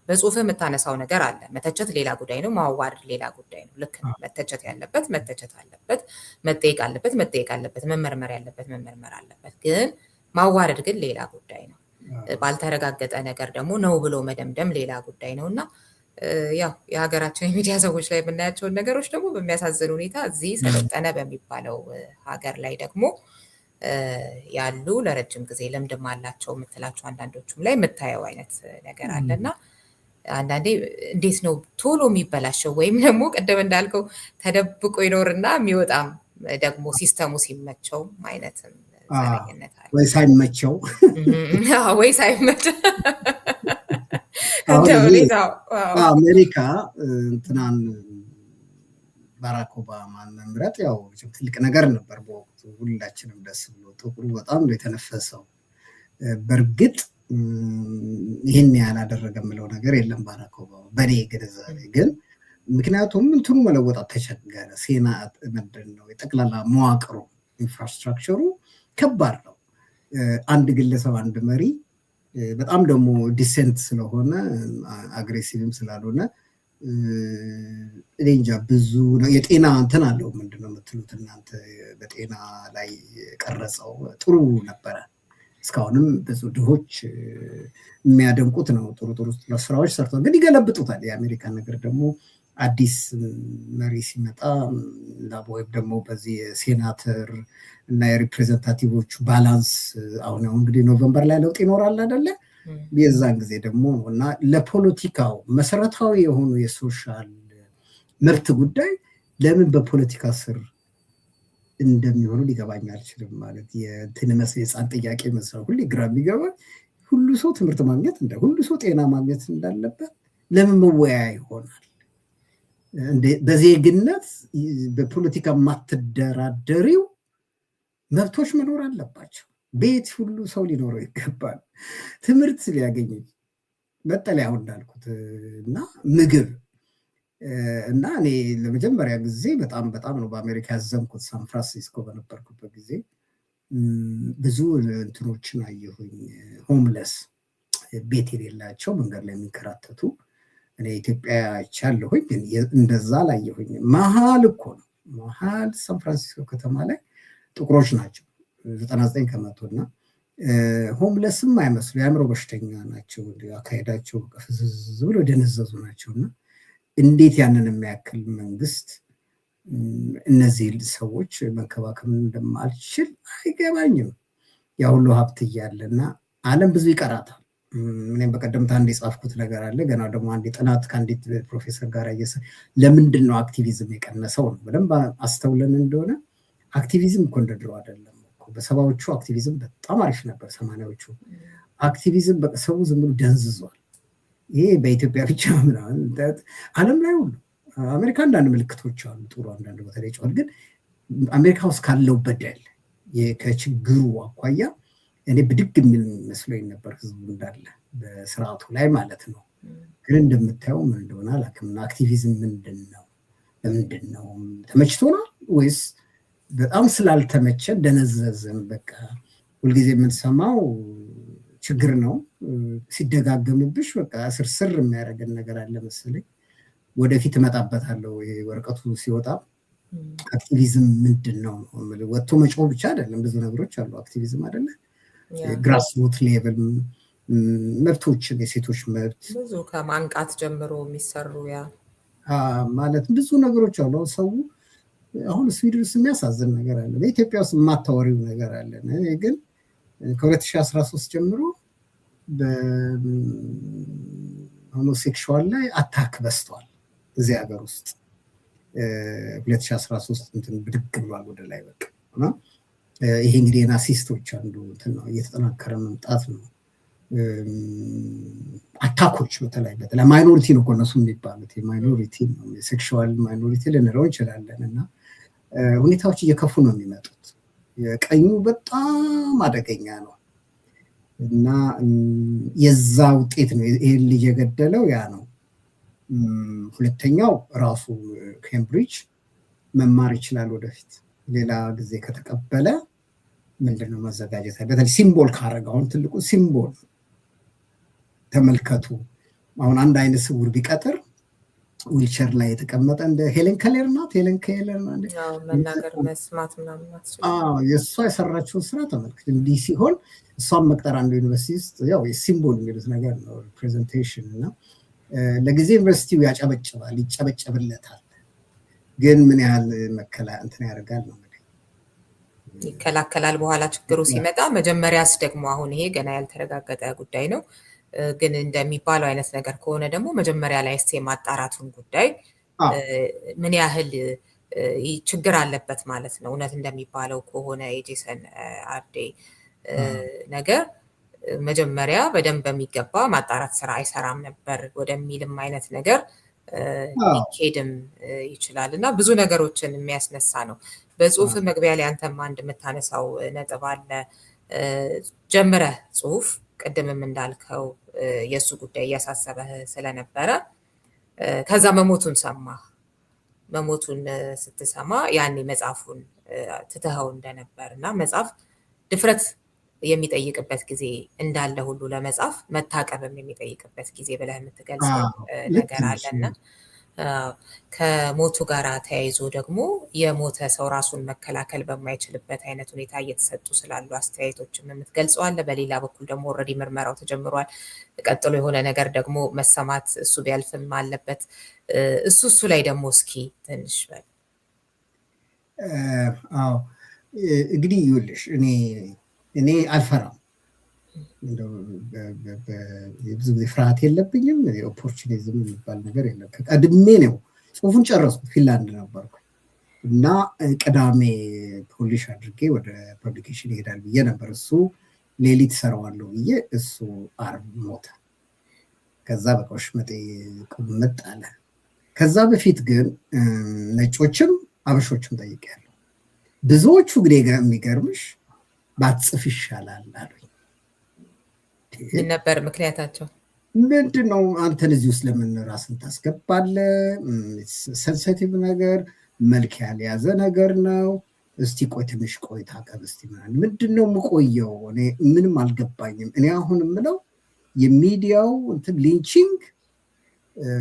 በጽሁፍ የምታነሳው ነገር አለ። መተቸት ሌላ ጉዳይ ነው፣ ማዋረድ ሌላ ጉዳይ ነው። ልክ ነው። መተቸት ያለበት መተቸት አለበት፣ መጠየቅ አለበት መጠየቅ አለበት፣ መመርመር ያለበት መመርመር አለበት። ግን ማዋረድ ግን ሌላ ጉዳይ ነው። ባልተረጋገጠ ነገር ደግሞ ነው ብሎ መደምደም ሌላ ጉዳይ ነው እና ያው የሀገራችን የሚዲያ ሰዎች ላይ የምናያቸውን ነገሮች ደግሞ በሚያሳዝን ሁኔታ እዚህ ሰለጠነ በሚባለው ሀገር ላይ ደግሞ ያሉ ለረጅም ጊዜ ልምድም አላቸው የምትላቸው አንዳንዶቹም ላይ የምታየው አይነት ነገር አለና አንዳንዴ እንዴት ነው ቶሎ የሚበላሸው? ወይም ደግሞ ቅድም እንዳልከው ተደብቆ ይኖርና የሚወጣም ደግሞ ሲስተሙ ሲመቸው አይነትም ዘረኝነት አለ ወይ ሳይመቸው ወይ ሳይመቸው አሜሪካ እንትናን ባራክ ኦባማን መምረጥ ያው ትልቅ ነገር ነበር በወቅቱ። ሁላችንም ደስ ብሎ ጥቁሩ በጣም ነው የተነፈሰው። በእርግጥ ይህን ያላደረገ የምለው ነገር የለም ባራክ ኦባማ በኔ ግንዛቤ ግን፣ ምክንያቱም እንትኑ መለወጣት ተቸገረ። ሴናት ምንድን ነው የጠቅላላ መዋቅሩ ኢንፍራስትራክቸሩ ከባድ ነው። አንድ ግለሰብ አንድ መሪ በጣም ደግሞ ዲሴንት ስለሆነ አግሬሲቭም ስላልሆነ እንጃ ብዙ የጤና እንትን አለው። ምንድነው የምትሉት እናንተ? በጤና ላይ ቀረጸው ጥሩ ነበረ። እስካሁንም ብዙ ድሆች የሚያደንቁት ነው። ጥሩ ጥሩ ስራዎች ሰርተዋል፣ ግን ይገለብጡታል። የአሜሪካን ነገር ደግሞ አዲስ መሪ ሲመጣ ወይም ደግሞ በዚህ የሴናተር እና የሪፕሬዘንታቲቮቹ ባላንስ አሁን እንግዲህ ኖቨምበር ላይ ለውጥ ይኖራል አይደለ? የዛን ጊዜ ደግሞ እና ለፖለቲካው መሰረታዊ የሆኑ የሶሻል መብት ጉዳይ ለምን በፖለቲካ ስር እንደሚሆኑ ሊገባኝ አልችልም። ማለት የእንትን መስል የህፃን ጥያቄ መስለው ሁሌ ግራ የሚገባ ሁሉ ሰው ትምህርት ማግኘት ሁሉ ሰው ጤና ማግኘት እንዳለበት ለምን መወያያ ይሆናል? በዜግነት በፖለቲካ የማትደራደሪው መብቶች መኖር አለባቸው። ቤት ሁሉ ሰው ሊኖረው ይገባል። ትምህርት ሊያገኝ፣ መጠለያው እንዳልኩት እና ምግብ እና እኔ ለመጀመሪያ ጊዜ በጣም ነው በአሜሪካ ያዘንኩት። ሳን ፍራንሲስኮ በነበርኩበት ጊዜ ብዙ እንትኖችን አየሁኝ። ሆምለስ ቤት የሌላቸው መንገድ ላይ የሚንከራተቱ እኔ ኢትዮጵያ አይቻለሁኝ፣ ግን እንደዛ ላየሁኝ። መሀል እኮ ነው መሀል ሳን ፍራንሲስኮ ከተማ ላይ ጥቁሮች ናቸው 99 ከመቶ እና ሆምለስም አይመስሉ የአእምሮ በሽተኛ ናቸው። አካሄዳቸው ፍዝዝ ብሎ ደነዘዙ ናቸው እና እንዴት ያንን የሚያክል መንግስት እነዚህ ሰዎች መንከባከብ እንደማልችል አይገባኝም። ያ ሁሉ ሀብት እያለ እና ዓለም ብዙ ይቀራታል። እኔም በቀደምታ አንድ የጻፍኩት ነገር አለ። ገና ደግሞ አንድ ጥናት ከአንዲት ፕሮፌሰር ጋር ለምንድን ነው አክቲቪዝም የቀነሰው ነው። በደንብ አስተውለን እንደሆነ አክቲቪዝም እኮ እንደ ድሮ አይደለም እኮ። በሰባዎቹ አክቲቪዝም በጣም አሪፍ ነበር። 80ዎቹ አክቲቪዝም ሰው ዝም ብሎ ደንዝዟል። ይሄ በኢትዮጵያ ብቻ ምናምን ዓለም ላይ ሁሉ አሜሪካ አንዳንድ ምልክቶች አሉ ጥሩ፣ አንዳንድ በተለይ ጨዋል። ግን አሜሪካ ውስጥ ካለው በደል ከችግሩ አኳያ እኔ ብድግ የሚል መስሎኝ ነበር ህዝቡ እንዳለ በስርዓቱ ላይ ማለት ነው። ግን እንደምታየው ምን እንደሆነ አላውቅም። አክቲቪዝም ምንድን ነው? ለምንድን ነው ተመችቶናል ወይስ በጣም ስላልተመቸ ደነዘዝን? በቃ ሁልጊዜ የምንሰማው ችግር ነው ሲደጋገምብሽ በቃ ስርስር የሚያደርገን ነገር አለ መሰለኝ። ወደፊት እመጣበታለሁ ወረቀቱ ሲወጣ። አክቲቪዝም ምንድን ነው? ወጥቶ መጮህ ብቻ አይደለም፣ ብዙ ነገሮች አሉ አክቲቪዝም አይደለ? ግራስሩት ሌቭል መብቶችን፣ የሴቶች መብት ብዙ ከማንቃት ጀምሮ የሚሰሩ ማለት ብዙ ነገሮች አሉ። ሰው አሁን ስዊድን ውስጥ የሚያሳዝን ነገር አለ፣ በኢትዮጵያ ውስጥ የማታወሪው ነገር አለ። ግን ከ2013 ጀምሮ በሆሞሴክሹዋል ላይ አታክ በስቷል እዚህ ሀገር ውስጥ። 2013 እንትን ብድግ ብሏል ወደ ላይ በቃ እና ይሄ እንግዲህ ናሲስቶች አንዱ እንትን ነው እየተጠናከረ መምጣት ነው። አታኮች በተለይ ማይኖሪቲ ነው እነሱ የሚባሉት የማይኖሪቲ ነው የሴክሹዋል ማይኖሪቲ ልንለው እንችላለን እና ሁኔታዎች እየከፉ ነው የሚመጡት። የቀኙ በጣም አደገኛ ነው እና የዛ ውጤት ነው ይሄን ልጅ የገደለው ያ ነው። ሁለተኛው ራሱ ኬምብሪጅ መማር ይችላል ወደፊት ሌላ ጊዜ ከተቀበለ ምንድነው መዘጋጀት በተለይ ሲምቦል ካረገ አሁን ትልቁ ሲምቦል ተመልከቱ። አሁን አንድ አይነት ስውር ቢቀጥር ዊልቸር ላይ የተቀመጠ እንደ ሄለን ከለር ናት መናገር መስማት ምናምን የእሷ የሰራችውን ስራ ተመልከት። እንዲህ ሲሆን እሷን መቅጠር አንዱ ዩኒቨርሲቲ ውስጥ ያው ሲምቦል የሚሉት ነገር ነው ሪፕሬዘንቴሽን እና ለጊዜ ዩኒቨርሲቲው ያጨበጭባል ይጨበጨብለታል ግን ምን ያህል እንትን ያደርጋል ነው ይከላከላል በኋላ ችግሩ ሲመጣ። መጀመሪያስ ደግሞ አሁን ይሄ ገና ያልተረጋገጠ ጉዳይ ነው ግን እንደሚባለው አይነት ነገር ከሆነ ደግሞ መጀመሪያ ላይ የማጣራቱን ጉዳይ ምን ያህል ችግር አለበት ማለት ነው። እውነት እንደሚባለው ከሆነ የጄሰን አርዴ ነገር መጀመሪያ በደንብ በሚገባ ማጣራት ስራ አይሰራም ነበር ወደሚልም አይነት ነገር ሊኬድም ይችላል እና ብዙ ነገሮችን የሚያስነሳ ነው። በጽሁፍ መግቢያ ላይ አንተም አንድ የምታነሳው ነጥብ አለ። ጀምረህ ጽሁፍ ቅድምም እንዳልከው የእሱ ጉዳይ እያሳሰበህ ስለነበረ ከዛ መሞቱን ሰማህ። መሞቱን ስትሰማ ያኔ መጽሐፉን ትተኸው እንደነበር እና መጽሐፍ ድፍረት የሚጠይቅበት ጊዜ እንዳለ ሁሉ ለመጻፍ መታቀብም የሚጠይቅበት ጊዜ ብለህ የምትገልጸው ነገር አለና ከሞቱ ጋር ተያይዞ ደግሞ የሞተ ሰው ራሱን መከላከል በማይችልበት አይነት ሁኔታ እየተሰጡ ስላሉ አስተያየቶችም የምትገልጸው አለ። በሌላ በኩል ደግሞ ኦልሬዲ ምርመራው ተጀምሯል። ቀጥሎ የሆነ ነገር ደግሞ መሰማት እሱ ቢያልፍም አለበት። እሱ ላይ ደግሞ እስኪ ትንሽ በል። አዎ እንግዲህ ይኸውልሽ እኔ አልፈራም። ብዙ ጊዜ ፍርሃት የለብኝም። ኦፖርቹኒዝም የሚባል ነገር የለም። ከቀድሜ ነው ጽሁፉን ጨረስኩ። ፊንላንድ ነበርኩ እና ቅዳሜ ፖሊሽ አድርጌ ወደ ፐብሊኬሽን ይሄዳል ብዬ ነበር። እሱ ሌሊት ሰራዋለሁ ብዬ እሱ አርብ ሞተ። ከዛ በቃ ወሽመጤ ቁምጥ አለ። ከዛ በፊት ግን ነጮችም አበሾችም ጠይቄያለሁ። ብዙዎቹ ግን የሚገርምሽ ባትጽፍ ይሻላል አሉኝ። ምን ነበር ምክንያታቸው? ምንድነው አንተን እዚህ ውስጥ ለምን ራስን ታስገባለህ? ሴንሲቲቭ ነገር መልክ ያልያዘ ነገር ነው። እስቲ ቆይ ትንሽ ቆይ ታቀብ እስቲ ምንድነው የምቆየው? እኔ ምንም አልገባኝም። እኔ አሁን የምለው የሚዲያው እንትን ሊንቺንግ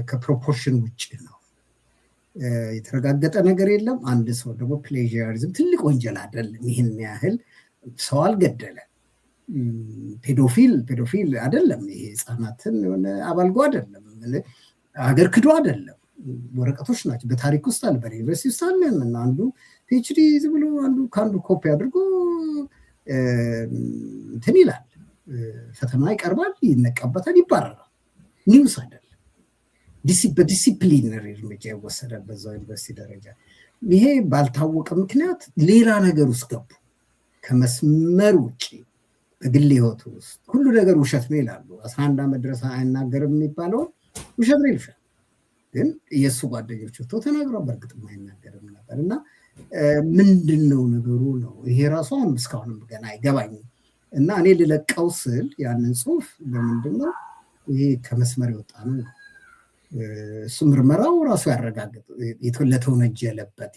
ከፕሮፖርሽን ውጭ ነው። የተረጋገጠ ነገር የለም። አንድ ሰው ደግሞ ፕሌዥያሪዝም ትልቅ ወንጀል አይደለም። ይህን ያህል ሰው አልገደለ። ፔዶፊል አይደለም። ይሄ ህፃናትን የሆነ አባልጎ አይደለም። ሀገር ክዶ አይደለም። ወረቀቶች ናቸው። በታሪክ ውስጥ አለ፣ በዩኒቨርሲቲ ውስጥ አለ። እና አንዱ ፒኤችዲ ዝም ብሎ አንዱ ከአንዱ ኮፒ አድርጎ እንትን ይላል፣ ፈተና ይቀርባል፣ ይነቃበታል፣ ይባረራል። ኒውስ አይደለም። በዲሲፕሊነሪ እርምጃ ይወሰዳል በዛው ዩኒቨርሲቲ ደረጃ። ይሄ ባልታወቀ ምክንያት ሌላ ነገር ውስጥ ገቡ። ከመስመር ውጭ በግል ህይወቱ ውስጥ ሁሉ ነገር ውሸት ነው ይላሉ። 11 ዓመት ድረስ አይናገርም የሚባለው ውሸት ነው ይልሻል። ግን የእሱ ጓደኞች ወጥተው ተናግረው በእርግጥም አይናገርም ነበር እና ምንድነው ነገሩ ነው ይሄ ራሱ እስካሁንም ገና አይገባኝም። እና እኔ ልለቀው ስል ያንን ጽሁፍ ለምንድነው ይሄ ከመስመር የወጣ ነው እሱ ምርመራው ራሱ ያረጋግጥ።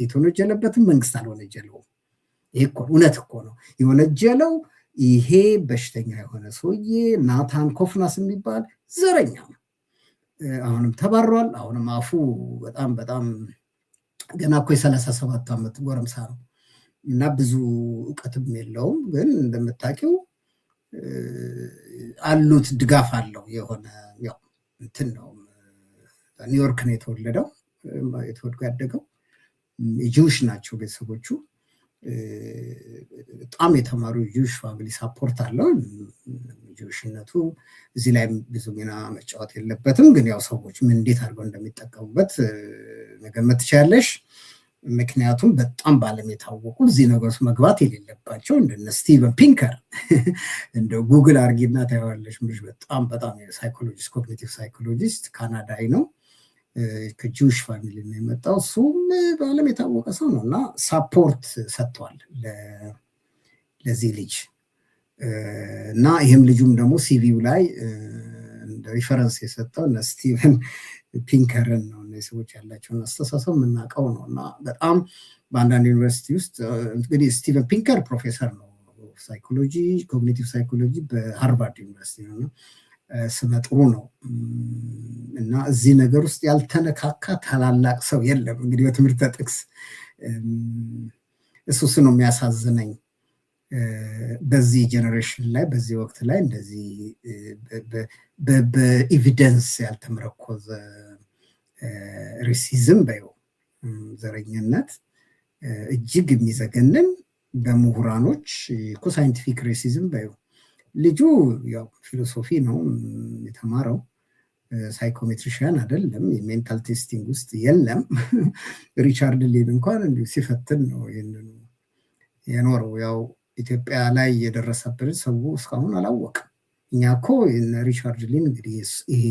የተወነጀለበትን መንግስት አልወነጀለውም። ይሄ እኮ እውነት እኮ ነው የወነጀለው። ይሄ በሽተኛ የሆነ ሰውዬ ናታን ኮፍናስ የሚባል ዘረኛ ነው። አሁንም ተባሯል። አሁንም አፉ በጣም በጣም ገና እኮ የ37 ዓመት ጎረምሳ ነው እና ብዙ እውቀትም የለውም። ግን እንደምታውቂው አሉት ድጋፍ አለው። የሆነ ያው እንትን ነው ኒውዮርክ ነው የተወለደው ያደገው። ጂውሽ ናቸው ቤተሰቦቹ። በጣም የተማሩ ጂውሽ ፋሚሊ ሳፖርት አለው። ጂውሽነቱ እዚህ ላይ ብዙ ሚና መጫወት የለበትም። ግን ያው ሰዎች ምን እንዴት አድርገው እንደሚጠቀሙበት መገመት ትችላለሽ። ምክንያቱም በጣም ባለም የታወቁ እዚህ ነገር ውስጥ መግባት የሌለባቸው እንደነ ስቲቨን ፒንከር እንደ ጉግል አርጊና ታያዋለሽ። በጣም ሳይኮሎጂስት ኮግኒቲቭ ሳይኮሎጂስት ካናዳዊ ነው፣ ከጂውሽ ፋሚሊ ነው የመጣው። እሱም በዓለም የታወቀ ሰው ነው እና ሳፖርት ሰጥቷል ለዚህ ልጅ እና ይህም ልጁም ደግሞ ሲቪው ላይ እንደ ሪፈረንስ የሰጠው እነ ስቲቨን ፒንከርን ነው። እነዚህ ሰዎች ያላቸውን አስተሳሰብ የምናውቀው ነው እና በጣም በአንዳንድ ዩኒቨርሲቲ ውስጥ እንግዲህ ስቲቨን ፒንከር ፕሮፌሰር ነው ሳይኮሎጂ ኮግኒቲቭ ሳይኮሎጂ በሃርቫርድ ዩኒቨርሲቲ ነው። ስመጥሩ ነው እና እዚህ ነገር ውስጥ ያልተነካካ ታላላቅ ሰው የለም። እንግዲህ በትምህርት ጥቅስ እሱ ነው የሚያሳዝነኝ። በዚህ ጀነሬሽን ላይ በዚህ ወቅት ላይ እንደዚህ በኤቪደንስ ያልተመረኮዘ ሬሲዝም በይው ዘረኝነት እጅግ የሚዘገንን በምሁራኖች እኮ ሳይንቲፊክ ሬሲዝም በይው። ልጁ ያው ፊሎሶፊ ነው የተማረው፣ ሳይኮሜትሪሽያን አይደለም፣ የሜንታል ቴስቲንግ ውስጥ የለም። ሪቻርድ ሊን እንኳን እንዲሁ ሲፈትን ነው ይህንኑ የኖረው። ያው ኢትዮጵያ ላይ የደረሰብን ሰው እስካሁን አላወቅም። እኛ እኮ ሪቻርድ ሊን እንግዲህ ይሄ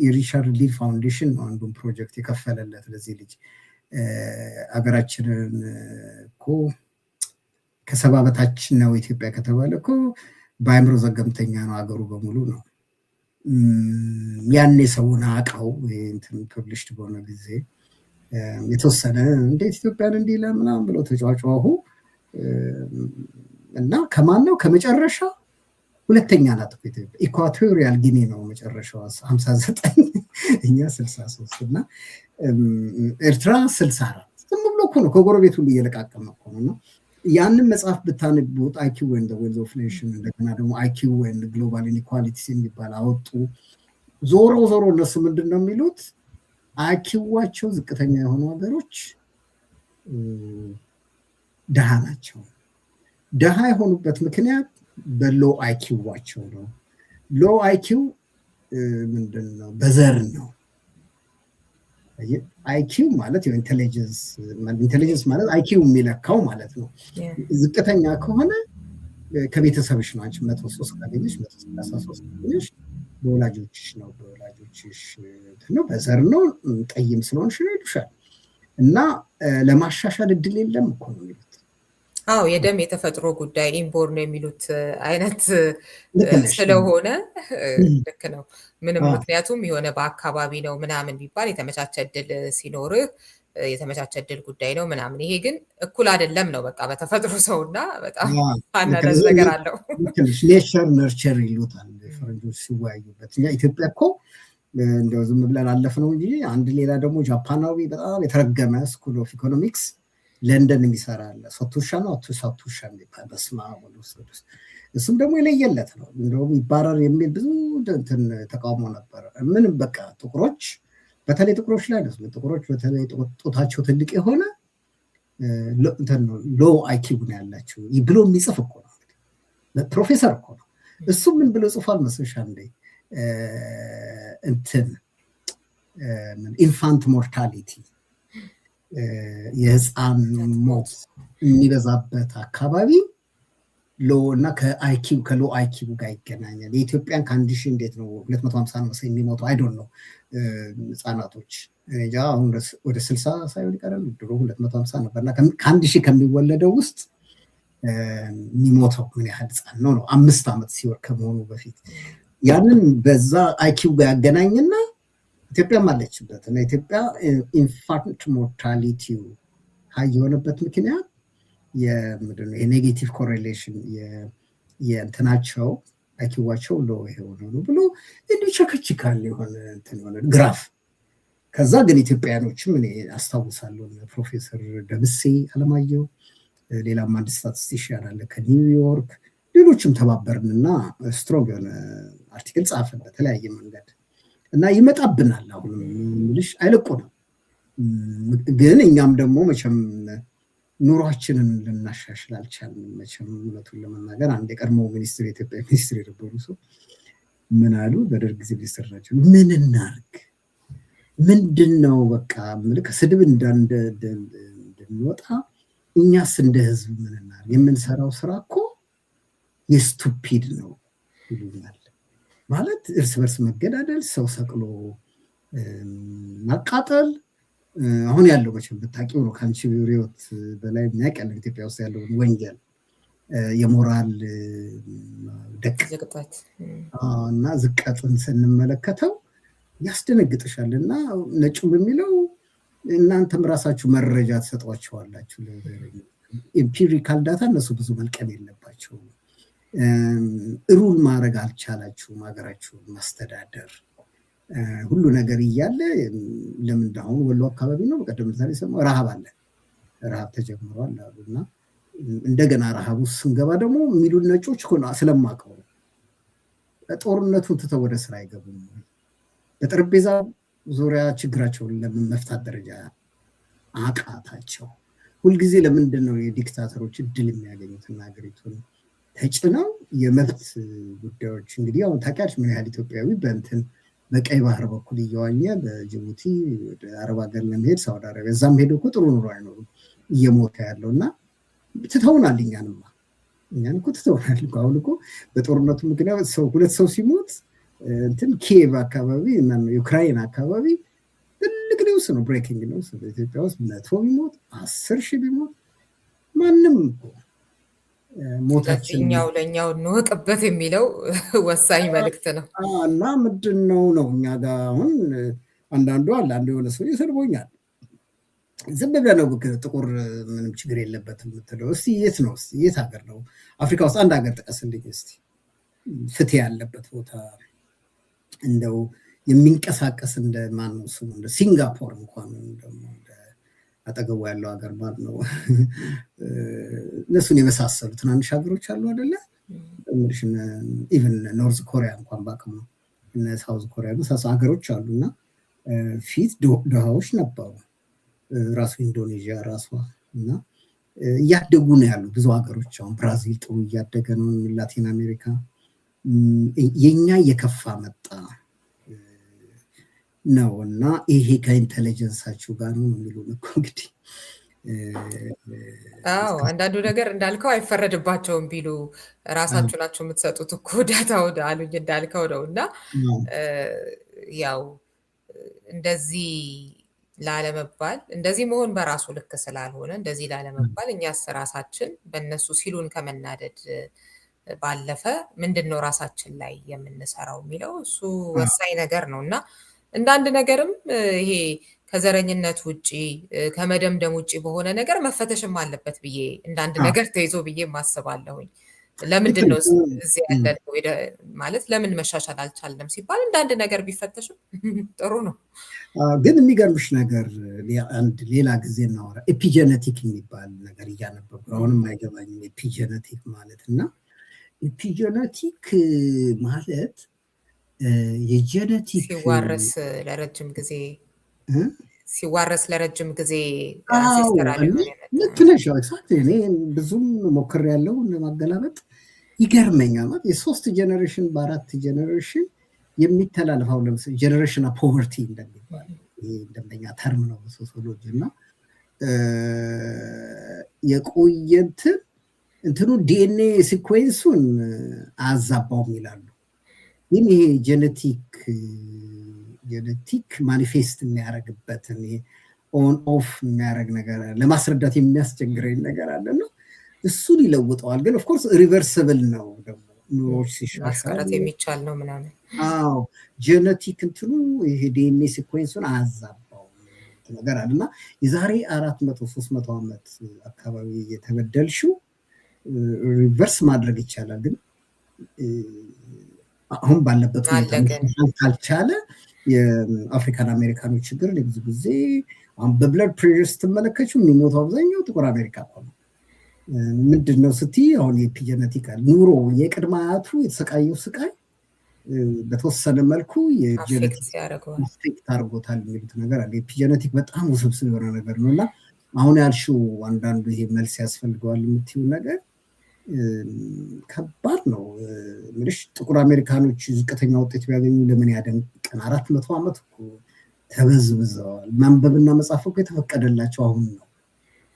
የሪቻርድ ሊን ፋውንዴሽን ነው አንዱን ፕሮጀክት የከፈለለት ለዚህ ልጅ። አገራችንን እኮ ከሰባ በታች ነው ኢትዮጵያ ከተባለ እኮ በአእምሮ ዘገምተኛ ነው አገሩ በሙሉ ነው። ያኔ ሰውን አቀው እንትን ፐብሊሽድ በሆነ ጊዜ የተወሰነ እንዴት ኢትዮጵያን እንዲህ ለምናምን ብለው ተጫዋጫሁ እና ከማን ነው ከመጨረሻ ሁለተኛ ናት ኢትዮጵያ። ኢኳቶሪያል ጊኒ ነው መጨረሻው 59 እኛ 63 እና ኤርትራ 64። ዝም ብሎ እኮ ነው ከጎረቤቱ እየለቃቀመ እኮ ነው። ያንን መጽሐፍ ብታነቡት አይኪው ኤንድ ዌልዝ ኦፍ ኔሽን እንደገና ደግሞ አይኪው ኤንድ ግሎባል ኢንኢኳሊቲስ የሚባል አወጡ። ዞሮ እነሱ ምንድን ነው የሚሉት? አይኪዋቸው ዝቅተኛ የሆኑ ሀገሮች ደሃ ናቸው። ደሃ የሆኑበት ምክንያት በሎ አይኪዋቸው ነው። ሎ አይኪው ምንድን ነው? በዘር ነው። አይኪው ማለት ኢንቴሊጀንስ ማለት አይኪው የሚለካው ማለት ነው። ዝቅተኛ ከሆነ ከቤተሰብሽ ነው። አንቺ 103 ካገኘሽ 133 ካገኘሽ በወላጆችሽ ነው። በወላጆችሽ ነው፣ በዘር ነው። ጠይም ስለሆንሽ ነው ይሉሻል። እና ለማሻሻል እድል የለም እኮ ነው የሚሉት። አዎ የደም የተፈጥሮ ጉዳይ ኢንቦርን የሚሉት አይነት ስለሆነ ልክ ነው። ምንም ምክንያቱም የሆነ በአካባቢ ነው ምናምን ቢባል የተመቻቸ እድል ሲኖርህ የተመቻቸ እድል ጉዳይ ነው ምናምን። ይሄ ግን እኩል አይደለም ነው በቃ በተፈጥሮ ሰውና በጣም አናዳጅ ነገር አለው። ኔቸር ነርቸር ይሉታል ፈረንጆች ሲወያዩበት። እኛ ኢትዮጵያ እኮ እንደው ዝም ብለን አለፍነው እንጂ አንድ ሌላ ደግሞ ጃፓናዊ በጣም የተረገመ ስኩል ኦፍ ኢኮኖሚክስ ለንደን የሚሰራ አለ። ሶቱሻ ነው ሳቱሻ የሚባል በስማ ወልስ እሱም ደግሞ የለየለት ነው። እንደውም ይባረር የሚል ብዙ እንትን ተቃውሞ ነበር። ምንም በቃ ጥቁሮች በተለይ ጥቁሮች ላይ ነው። ጥቁሮች በተለይ ጦታቸው ትልቅ የሆነ እንትን ነው ሎ አይኪው ነው ያላቸው ብሎ የሚጽፍ እኮ ነው። ፕሮፌሰር እኮ ነው። እሱ ምን ብሎ ጽፏል መሰለሽ? አንዴ እንትን ኢንፋንት ሞርታሊቲ የህፃን ሞት የሚበዛበት አካባቢ ሎ እና ከሎ አይኪው ጋር ይገናኛል። የኢትዮጵያን ከ1000 እንዴት ነው 250 ነው የሚሞተው? አይዶን ነው ህፃናቶች እንጃ። አሁን ወደ 60 ሳይሆን ይቀራል። ድሮ 250 ነበርና ከ1000 ከሚወለደው ውስጥ የሚሞተው ምን ያህል ህፃን ነው? 5 ዓመት ሲወር ከመሆኑ በፊት ያንን በዛ አይኪው ጋር ያገናኝና ኢትዮጵያም አለችበት እና ኢትዮጵያ ኢንፋንት ሞርታሊቲው ሀይ የሆነበት ምክንያት የምንድነው? የኔጌቲቭ ኮሬሌሽን የእንትናቸው አይኪዋቸው ሎ የሆነ ነው ብሎ እንዲቸከችካል የሆነ እንትን የሆነ ግራፍ። ከዛ ግን ኢትዮጵያኖችም እኔ አስታውሳለሁ ፕሮፌሰር ደምሴ አለማየሁ፣ ሌላም አንድ ስታቲስቲሽያን አለ ከኒውዮርክ፣ ሌሎችም ተባበርንና ስትሮንግ የሆነ አርቲክል ጻፈን በተለያየ መንገድ እና ይመጣብናል። አሁንም ምልሽ አይለቁንም። ግን እኛም ደግሞ መቼም ኑሯችንን ልናሻሽል አልቻልንም። መቼም እውነቱን ለመናገር አንድ የቀድሞ ሚኒስትር የኢትዮጵያ ሚኒስትር የነበሩ ሰው ምን አሉ? በደርግ ጊዜ ሚኒስትር ናቸው። ምን እናርግ? ምንድነው በቃ ከስድብ እንድንወጣ እኛስ እንደ ህዝብ ምን እናርግ? የምንሰራው ስራ እኮ የስቱፒድ ነው ይሉኛል። ማለት እርስ በርስ መገዳደል፣ ሰው ሰቅሎ ማቃጠል አሁን ያለው መቼም ብታውቂው ነው። ከአንቺ ሪዮት በላይ የሚያውቃለን ኢትዮጵያ ውስጥ ያለውን ወንጀል የሞራል ዝቅጠት እና ዝቀትን ስንመለከተው ያስደነግጥሻል። እና ነጩ በሚለው እናንተም ራሳችሁ መረጃ ትሰጧቸዋላችሁ። ኢምፒሪካል ዳታ እነሱ ብዙ መልቀም የለባቸውም። ሩል ማድረግ አልቻላችሁም ሀገራችሁን ማስተዳደር ሁሉ ነገር እያለ ለምን አሁን ወሎ አካባቢ ነው በቀደም ምሳሌ ሰማሁ ረሃብ አለ፣ ረሃብ ተጀምሯል አሉና እንደገና ረሃብ ውስጥ ስንገባ ደግሞ የሚሉን ነጮች እኮ ስለማውቀው ጦርነቱን ትተው ወደ ስራ አይገቡም። በጠረጴዛ ዙሪያ ችግራቸውን ለምን መፍታት ደረጃ አቃታቸው? ሁልጊዜ ለምንድን ነው የዲክታተሮች እድል የሚያገኙትና ሀገሪቱን ተጭነው የመብት ጉዳዮች እንግዲህ አሁን ታውቂያለሽ ምን ያህል ኢትዮጵያዊ በእንትን በቀይ ባህር በኩል እየዋኘ በጅቡቲ ወደ አረብ ሀገር ለመሄድ ሳውዲ አረቢያ እዛም ሄዶ እኮ ጥሩ ኑሮ አይኖሩም እየሞተ ያለው እና ትተውናል። እኛን እኮ ትተውናል። አሁን እኮ በጦርነቱ ምክንያት ሁለት ሰው ሲሞት እንትን ኪየቭ አካባቢ እና ዩክራይን አካባቢ ትልቅ ኒውስ ነው፣ ብሬኪንግ ኒውስ። በኢትዮጵያ ውስጥ 100 ቢሞት 10,000 ቢሞት ማንም እኮ ሞታችኛው ለኛው እንወቅበት የሚለው ወሳኝ መልእክት ነው እና ምንድነው ነው እኛ ጋር አሁን አንዳንዱ አለ አንዱ የሆነ ሰው ይሰርቦኛል ዝም ብለህ ነው ጥቁር ምንም ችግር የለበትም የምትለው። እስቲ የት ነው? እስቲ የት ሀገር ነው? አፍሪካ ውስጥ አንድ ሀገር ጥቀስልኝ እስቲ ፍትህ ያለበት ቦታ እንደው የሚንቀሳቀስ እንደ ማን ነው ስሙ እንደ ሲንጋፖር እንኳን ደግሞ አጠገቡ ያለው ሀገር ማለት ነው እነሱን የመሳሰሉ ትናንሽ ሀገሮች አሉ አይደለ? ኢቨን ኖርዝ ኮሪያ እንኳን ባቅሙ እነ ሳውዝ ኮሪያ መሳሰሉ ሀገሮች አሉና ፊት ድሃዎች ነበሩ። ራሱ ኢንዶኔዥያ ራሷ እና እያደጉ ነው ያሉ ብዙ ሀገሮች። አሁን ብራዚል ጥሩ እያደገ ነው፣ ላቲን አሜሪካ። የኛ እየከፋ መጣ ነው እና ይሄ ከኢንተለጀንሳችሁ ጋር ነው የሚሉን እኮ እንግዲህ። አዎ አንዳንዱ ነገር እንዳልከው አይፈረድባቸውም ቢሉ ራሳችሁ ናቸው የምትሰጡት እኮ ዳታው አሉኝ እንዳልከው ነው። እና ያው እንደዚህ ላለመባል እንደዚህ መሆን በራሱ ልክ ስላልሆነ እንደዚህ ላለመባል እኛስ ራሳችን በእነሱ ሲሉን ከመናደድ ባለፈ ምንድነው ራሳችን ላይ የምንሰራው የሚለው እሱ ወሳኝ ነገር ነው። እና እንዳንድ ነገርም ይሄ ከዘረኝነት ውጪ ከመደምደም ውጪ በሆነ ነገር መፈተሽም አለበት ብዬ እንዳንድ ነገር ተይዞ ብዬ ማስባለሁኝ። ለምንድን ነው እዚህ ያለን ማለት ለምን መሻሻል አልቻለም ሲባል እንዳንድ ነገር ቢፈተሽም ጥሩ ነው። ግን የሚገርምሽ ነገር አንድ ሌላ ጊዜ እናወራ ኤፒጀነቲክ የሚባል ነገር እያነበብኩ አሁንም አይገባኝም ኤፒጀነቲክ ማለት እና ኤፒጀነቲክ ማለት የጀነቲክ ሲዋረስ ለረጅም ጊዜ ልክ ነሽ። እኔ ብዙም ሞክር ያለው ለማገላበጥ ይገርመኛል። ማለት የሶስት ጀነሬሽን በአራት ጀነሬሽን የሚተላለፈው ለምሳሌ ጀነሬሽን ፖቨርቲ እንደሚባል ይሄ እንደኛ ተርም ነው በሶሲዮሎጂ እና የቆየንትን እንትኑ ዲኤንኤ ሲኩዌንሱን አዛባውም ይላሉ። ግን ይሄ ጄኔቲክ ማኒፌስት የሚያደርግበትን ኦን ኦፍ የሚያደርግ ነገር ለማስረዳት የሚያስቸግረኝ ነገር አለና እሱን ይለውጠዋል። ግን ኦፍኮርስ ሪቨርሲብል ነው ደግሞ ኑሮች ሲሻሻል የሚቻል ነው ምናምን። አዎ ጄኔቲክ እንትኑ ይሄ ዲኤንኤ ሲኩዌንሱን አዛባው ነገር አለና የዛሬ 400-300 ዓመት አካባቢ የተበደልሽው ሪቨርስ ማድረግ ይቻላል። ግን አሁን ባለበት ካልቻለ የአፍሪካን አሜሪካኖች ችግር ብዙ ጊዜ አሁን በብለድ ፕሬሸር ስትመለከችው የሚሞተው አብዛኛው ጥቁር አሜሪካ ነው። ምንድነው ስትይ አሁን የኤፒጀነቲክ ኑሮ የቅድመ አያቱ የተሰቃየው ስቃይ በተወሰነ መልኩ የጄኔቲክ አፌክት አድርጎታል የሚሉት ነገር አለ። ኤፒጀነቲክ በጣም ውስብስብ የሆነ ነገር ነው እና አሁን ያልሽው አንዳንዱ ይሄ መልስ ያስፈልገዋል የምትይው ነገር ከባድ ነው። ምንሽ ጥቁር አሜሪካኖች ዝቅተኛ ውጤት ቢያገኙ ለምን ያደንቀን? 400 ዓመት እኮ ተበዝብዘዋል። ማንበብና መጻፍ እኮ የተፈቀደላቸው አሁን ነው።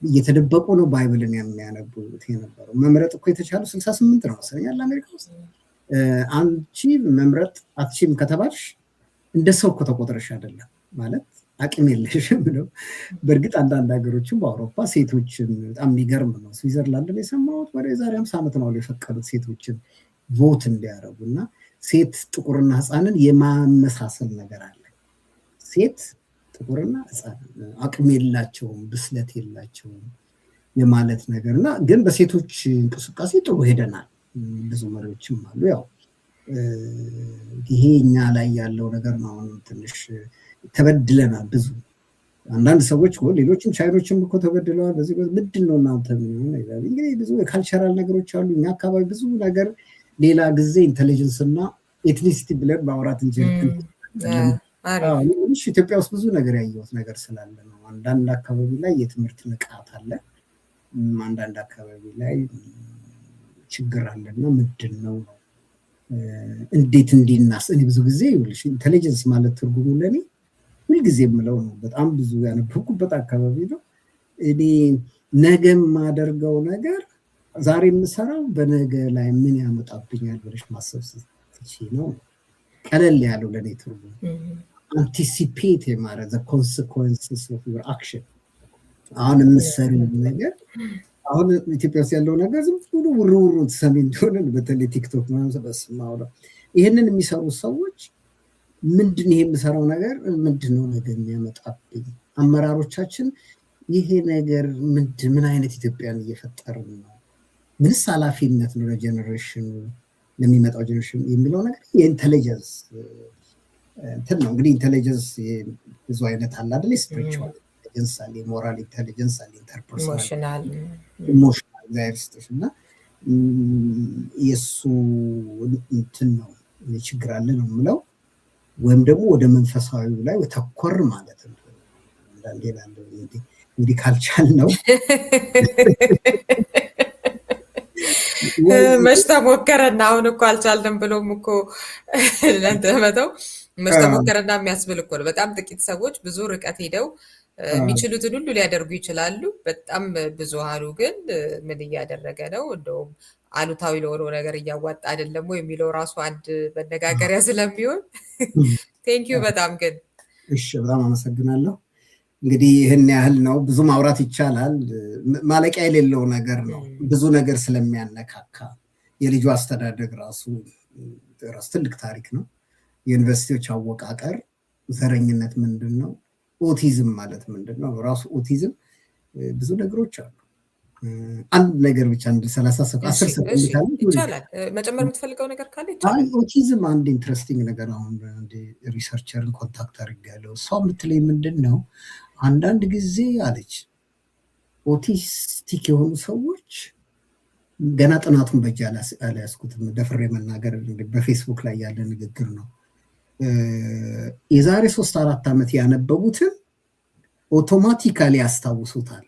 እየተደበቁ ነው ባይብልን የሚያነቡት የነበረው። መምረጥ እኮ የተቻለው 68 ነው መሰለኛል አሜሪካ ውስጥ። አንቺ መምረጥ አትችይም ከተባልሽ እንደ ሰው እኮ ተቆጥረሽ አይደለም ማለት አቅም የለሽም ነው። በእርግጥ አንዳንድ ሀገሮችም በአውሮፓ ሴቶችን በጣም የሚገርም ነው። ስዊዘርላንድን የሰማሁት ወደ የዛሬ 50 ዓመት ነው የፈቀዱት ሴቶችን ቮት እንዲያደርጉ እና ሴት ጥቁርና ህፃንን የማመሳሰል ነገር አለ። ሴት ጥቁርና ህፃን አቅም የላቸውም፣ ብስለት የላቸውም የማለት ነገር እና ግን በሴቶች እንቅስቃሴ ጥሩ ሄደናል። ብዙ መሪዎችም አሉ። ያው ይሄ እኛ ላይ ያለው ነገር ነው። አሁን ትንሽ ተበድለናል ብዙ። አንዳንድ ሰዎች ሌሎችም ቻይኖችም እኮ ተበድለዋል። በዚህ ምንድን ነው እናንተ እንግዲህ ብዙ የካልቸራል ነገሮች አሉ። እኛ አካባቢ ብዙ ነገር ሌላ ጊዜ ኢንቴሊጀንስ እና ኤትኒሲቲ ብለን ማውራት እንችላለን። ኢትዮጵያ ውስጥ ብዙ ነገር ያየሁት ነገር ስላለ ነው። አንዳንድ አካባቢ ላይ የትምህርት ንቃት አለ፣ አንዳንድ አካባቢ ላይ ችግር አለና ምንድን ነው እንዴት እንዲናስ እኔ ብዙ ጊዜ ኢንቴሊጀንስ ማለት ትርጉሙ ለኔ ሁልጊዜ የምለው ነው። በጣም ብዙ ያነበብኩበት አካባቢ ነው። እኔ ነገ የማደርገው ነገር ዛሬ የምሰራው በነገ ላይ ምን ያመጣብኛል ብለሽ ማሰብ ስትችይ ነው። ቀለል ያለው ለኔ ትርጉም አንቲሲፔት የማድረግ the consequences of your action። አሁን የምትሰሪው ነገር አሁን ኢትዮጵያ ውስጥ ያለው ነገር ዝም ብሎ ውርውሩ ትሰሚ እንደሆነ በተለይ ቲክቶክ ምናምን በስማው ነው ይሄንን የሚሰሩ ሰዎች ምንድን ይሄ የምሰራው ነገር ምንድነው ነገ የሚያመጣብኝ? አመራሮቻችን ይሄ ነገር ምን አይነት ኢትዮጵያን እየፈጠርን ነው? ምንስ ኃላፊነት ነው ለጀነሬሽን ለሚመጣው ጀነሬሽን የሚለው ነገር የኢንቴሊጀንስ እንትን ነው። እንግዲህ ኢንቴሊጀንስ ብዙ አይነት አለ አይደል? ስፒሪቹዋል ኢንቴሊጀንስ አለ፣ ሞራል ኢንቴሊጀንስ አለ፣ ኢንተርፐርሰናል ኢሞሽናል ዳይቨርሲቲ እና የሱ እንትን ነው ችግር አለ ነው የምለው። ወይም ደግሞ ወደ መንፈሳዊ ላይ ተኮር ማለት ነው። አንዳንዴ ላለው እንዲህ ካልቻል ነው መች ተሞከረና አሁን እኮ አልቻልንም ብሎም እኮ ለእንትመተው መች ተሞከረና የሚያስብል እኮ ነው። በጣም ጥቂት ሰዎች ብዙ ርቀት ሄደው የሚችሉትን ሁሉ ሊያደርጉ ይችላሉ። በጣም ብዙሃኑ ግን ምን እያደረገ ነው? እንደውም አሉታዊ ለሆነው ነገር እያዋጣ አይደለም ወይ የሚለው ራሱ አንድ መነጋገሪያ ስለሚሆን ቴንኪዩ በጣም ግን። እሺ በጣም አመሰግናለሁ። እንግዲህ ይህን ያህል ነው። ብዙ ማውራት ይቻላል። ማለቂያ የሌለው ነገር ነው። ብዙ ነገር ስለሚያነካካ የልጁ አስተዳደግ ራሱ ትልቅ ታሪክ ነው። የዩኒቨርሲቲዎች አወቃቀር፣ ዘረኝነት ምንድን ነው? ኦቲዝም ማለት ምንድን ነው? ራሱ ኦቲዝም ብዙ ነገሮች አሉ። አንድ ነገር ብቻ 30 ሰከንድ 10 ሰከንድ ካለ ይቻላል። መጨመር የምትፈልገው ነገር ካለ ይቻላል። ኦቲዝም አንድ ኢንትረስቲንግ ነገር አሁን አንድ ሪሰርቸርን ኮንታክት አድርጌያለሁ። እሷ የምትለኝ ምንድን ነው አንዳንድ ጊዜ አለች ኦቲስቲክ የሆኑ ሰዎች ገና ጥናቱን በእጅ አልያዝኩትም፣ ደፍሬ መናገር በፌስቡክ ላይ ያለ ንግግር ነው። የዛሬ 3-4 ዓመት ያነበቡትን ኦቶማቲካሊ ያስታውሱታል።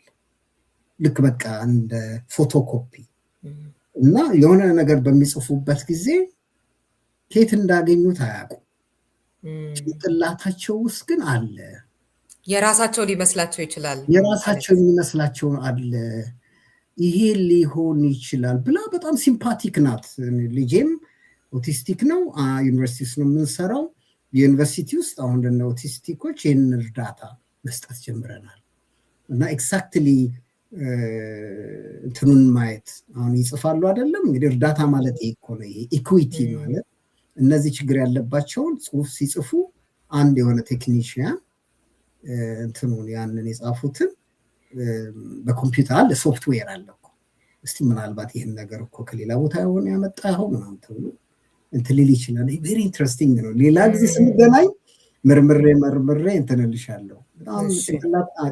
ልክ በቃ እንደ ፎቶኮፒ እና የሆነ ነገር በሚጽፉበት ጊዜ ከየት እንዳገኙት አያውቁም። ጭንቅላታቸው ውስጥ ግን አለ። የራሳቸው ሊመስላቸው ይችላል። የራሳቸው የሚመስላቸው አለ። ይሄ ሊሆን ይችላል ብላ በጣም ሲምፓቲክ ናት። ልጄም ኦቲስቲክ ነው። ዩኒቨርሲቲ ውስጥ ነው የምንሰራው። የዩኒቨርሲቲ ውስጥ አሁን ለነ ኦቲስቲኮች ይህንን እርዳታ መስጠት ጀምረናል እና ኤግዛክትሊ እንትኑን ማየት አሁን ይጽፋሉ አይደለም እንግዲህ እርዳታ ማለት ይሄ እኮ ነው። ይሄ ኢኩዊቲ ማለት እነዚህ ችግር ያለባቸውን ጽሁፍ ሲጽፉ አንድ የሆነ ቴክኒሽያን እንትኑን ያንን የጻፉትን በኮምፒውተር አለ ሶፍትዌር አለ እኮ እስቲ ምናልባት ይህን ነገር እኮ ከሌላ ቦታ የሆነ ያመጣኸው ምናምን ተብሎ እንትን ሊል ይችላል። ቬሪ ኢንትረስቲንግ ነው። ሌላ ጊዜ ስንገናኝ መርምሬ እንትንልሻለሁ። በጣም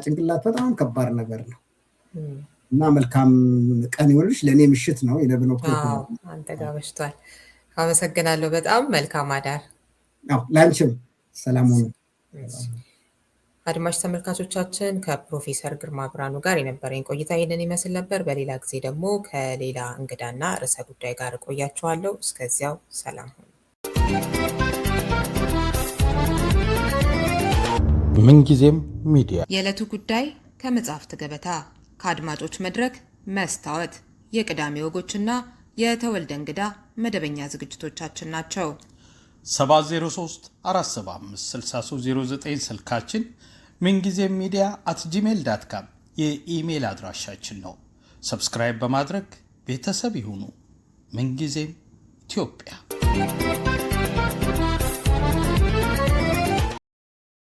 ጭንቅላት በጣም ከባድ ነገር ነው እና መልካም ቀን ይሆንልሽ። ለእኔ ምሽት ነው 11 o'clock አንተ ጋር መሽቷል። አመሰግናለሁ። በጣም መልካም አዳር። ለአንቺም ሰላም ሁኑ። አድማጭ ተመልካቾቻችን ከፕሮፌሰር ግርማ ብርሃኑ ጋር የነበረኝ ቆይታ ይህንን ይመስል ነበር። በሌላ ጊዜ ደግሞ ከሌላ እንግዳና ርዕሰ ጉዳይ ጋር እቆያችኋለሁ። እስከዚያው ሰላም ሁኑ። ምንጊዜም ሚዲያ የዕለቱ ጉዳይ ከመጽሐፍት ገበታ፣ ከአድማጮች መድረክ መስታወት፣ የቅዳሜ ወጎችና የተወልደ እንግዳ መደበኛ ዝግጅቶቻችን ናቸው። 703 475 6309 ስልካችን፣ ምንጊዜም ሚዲያ @gmail.com የኢሜል አድራሻችን ነው። ሰብስክራይብ በማድረግ ቤተሰብ ይሁኑ። ምንጊዜም ኢትዮጵያ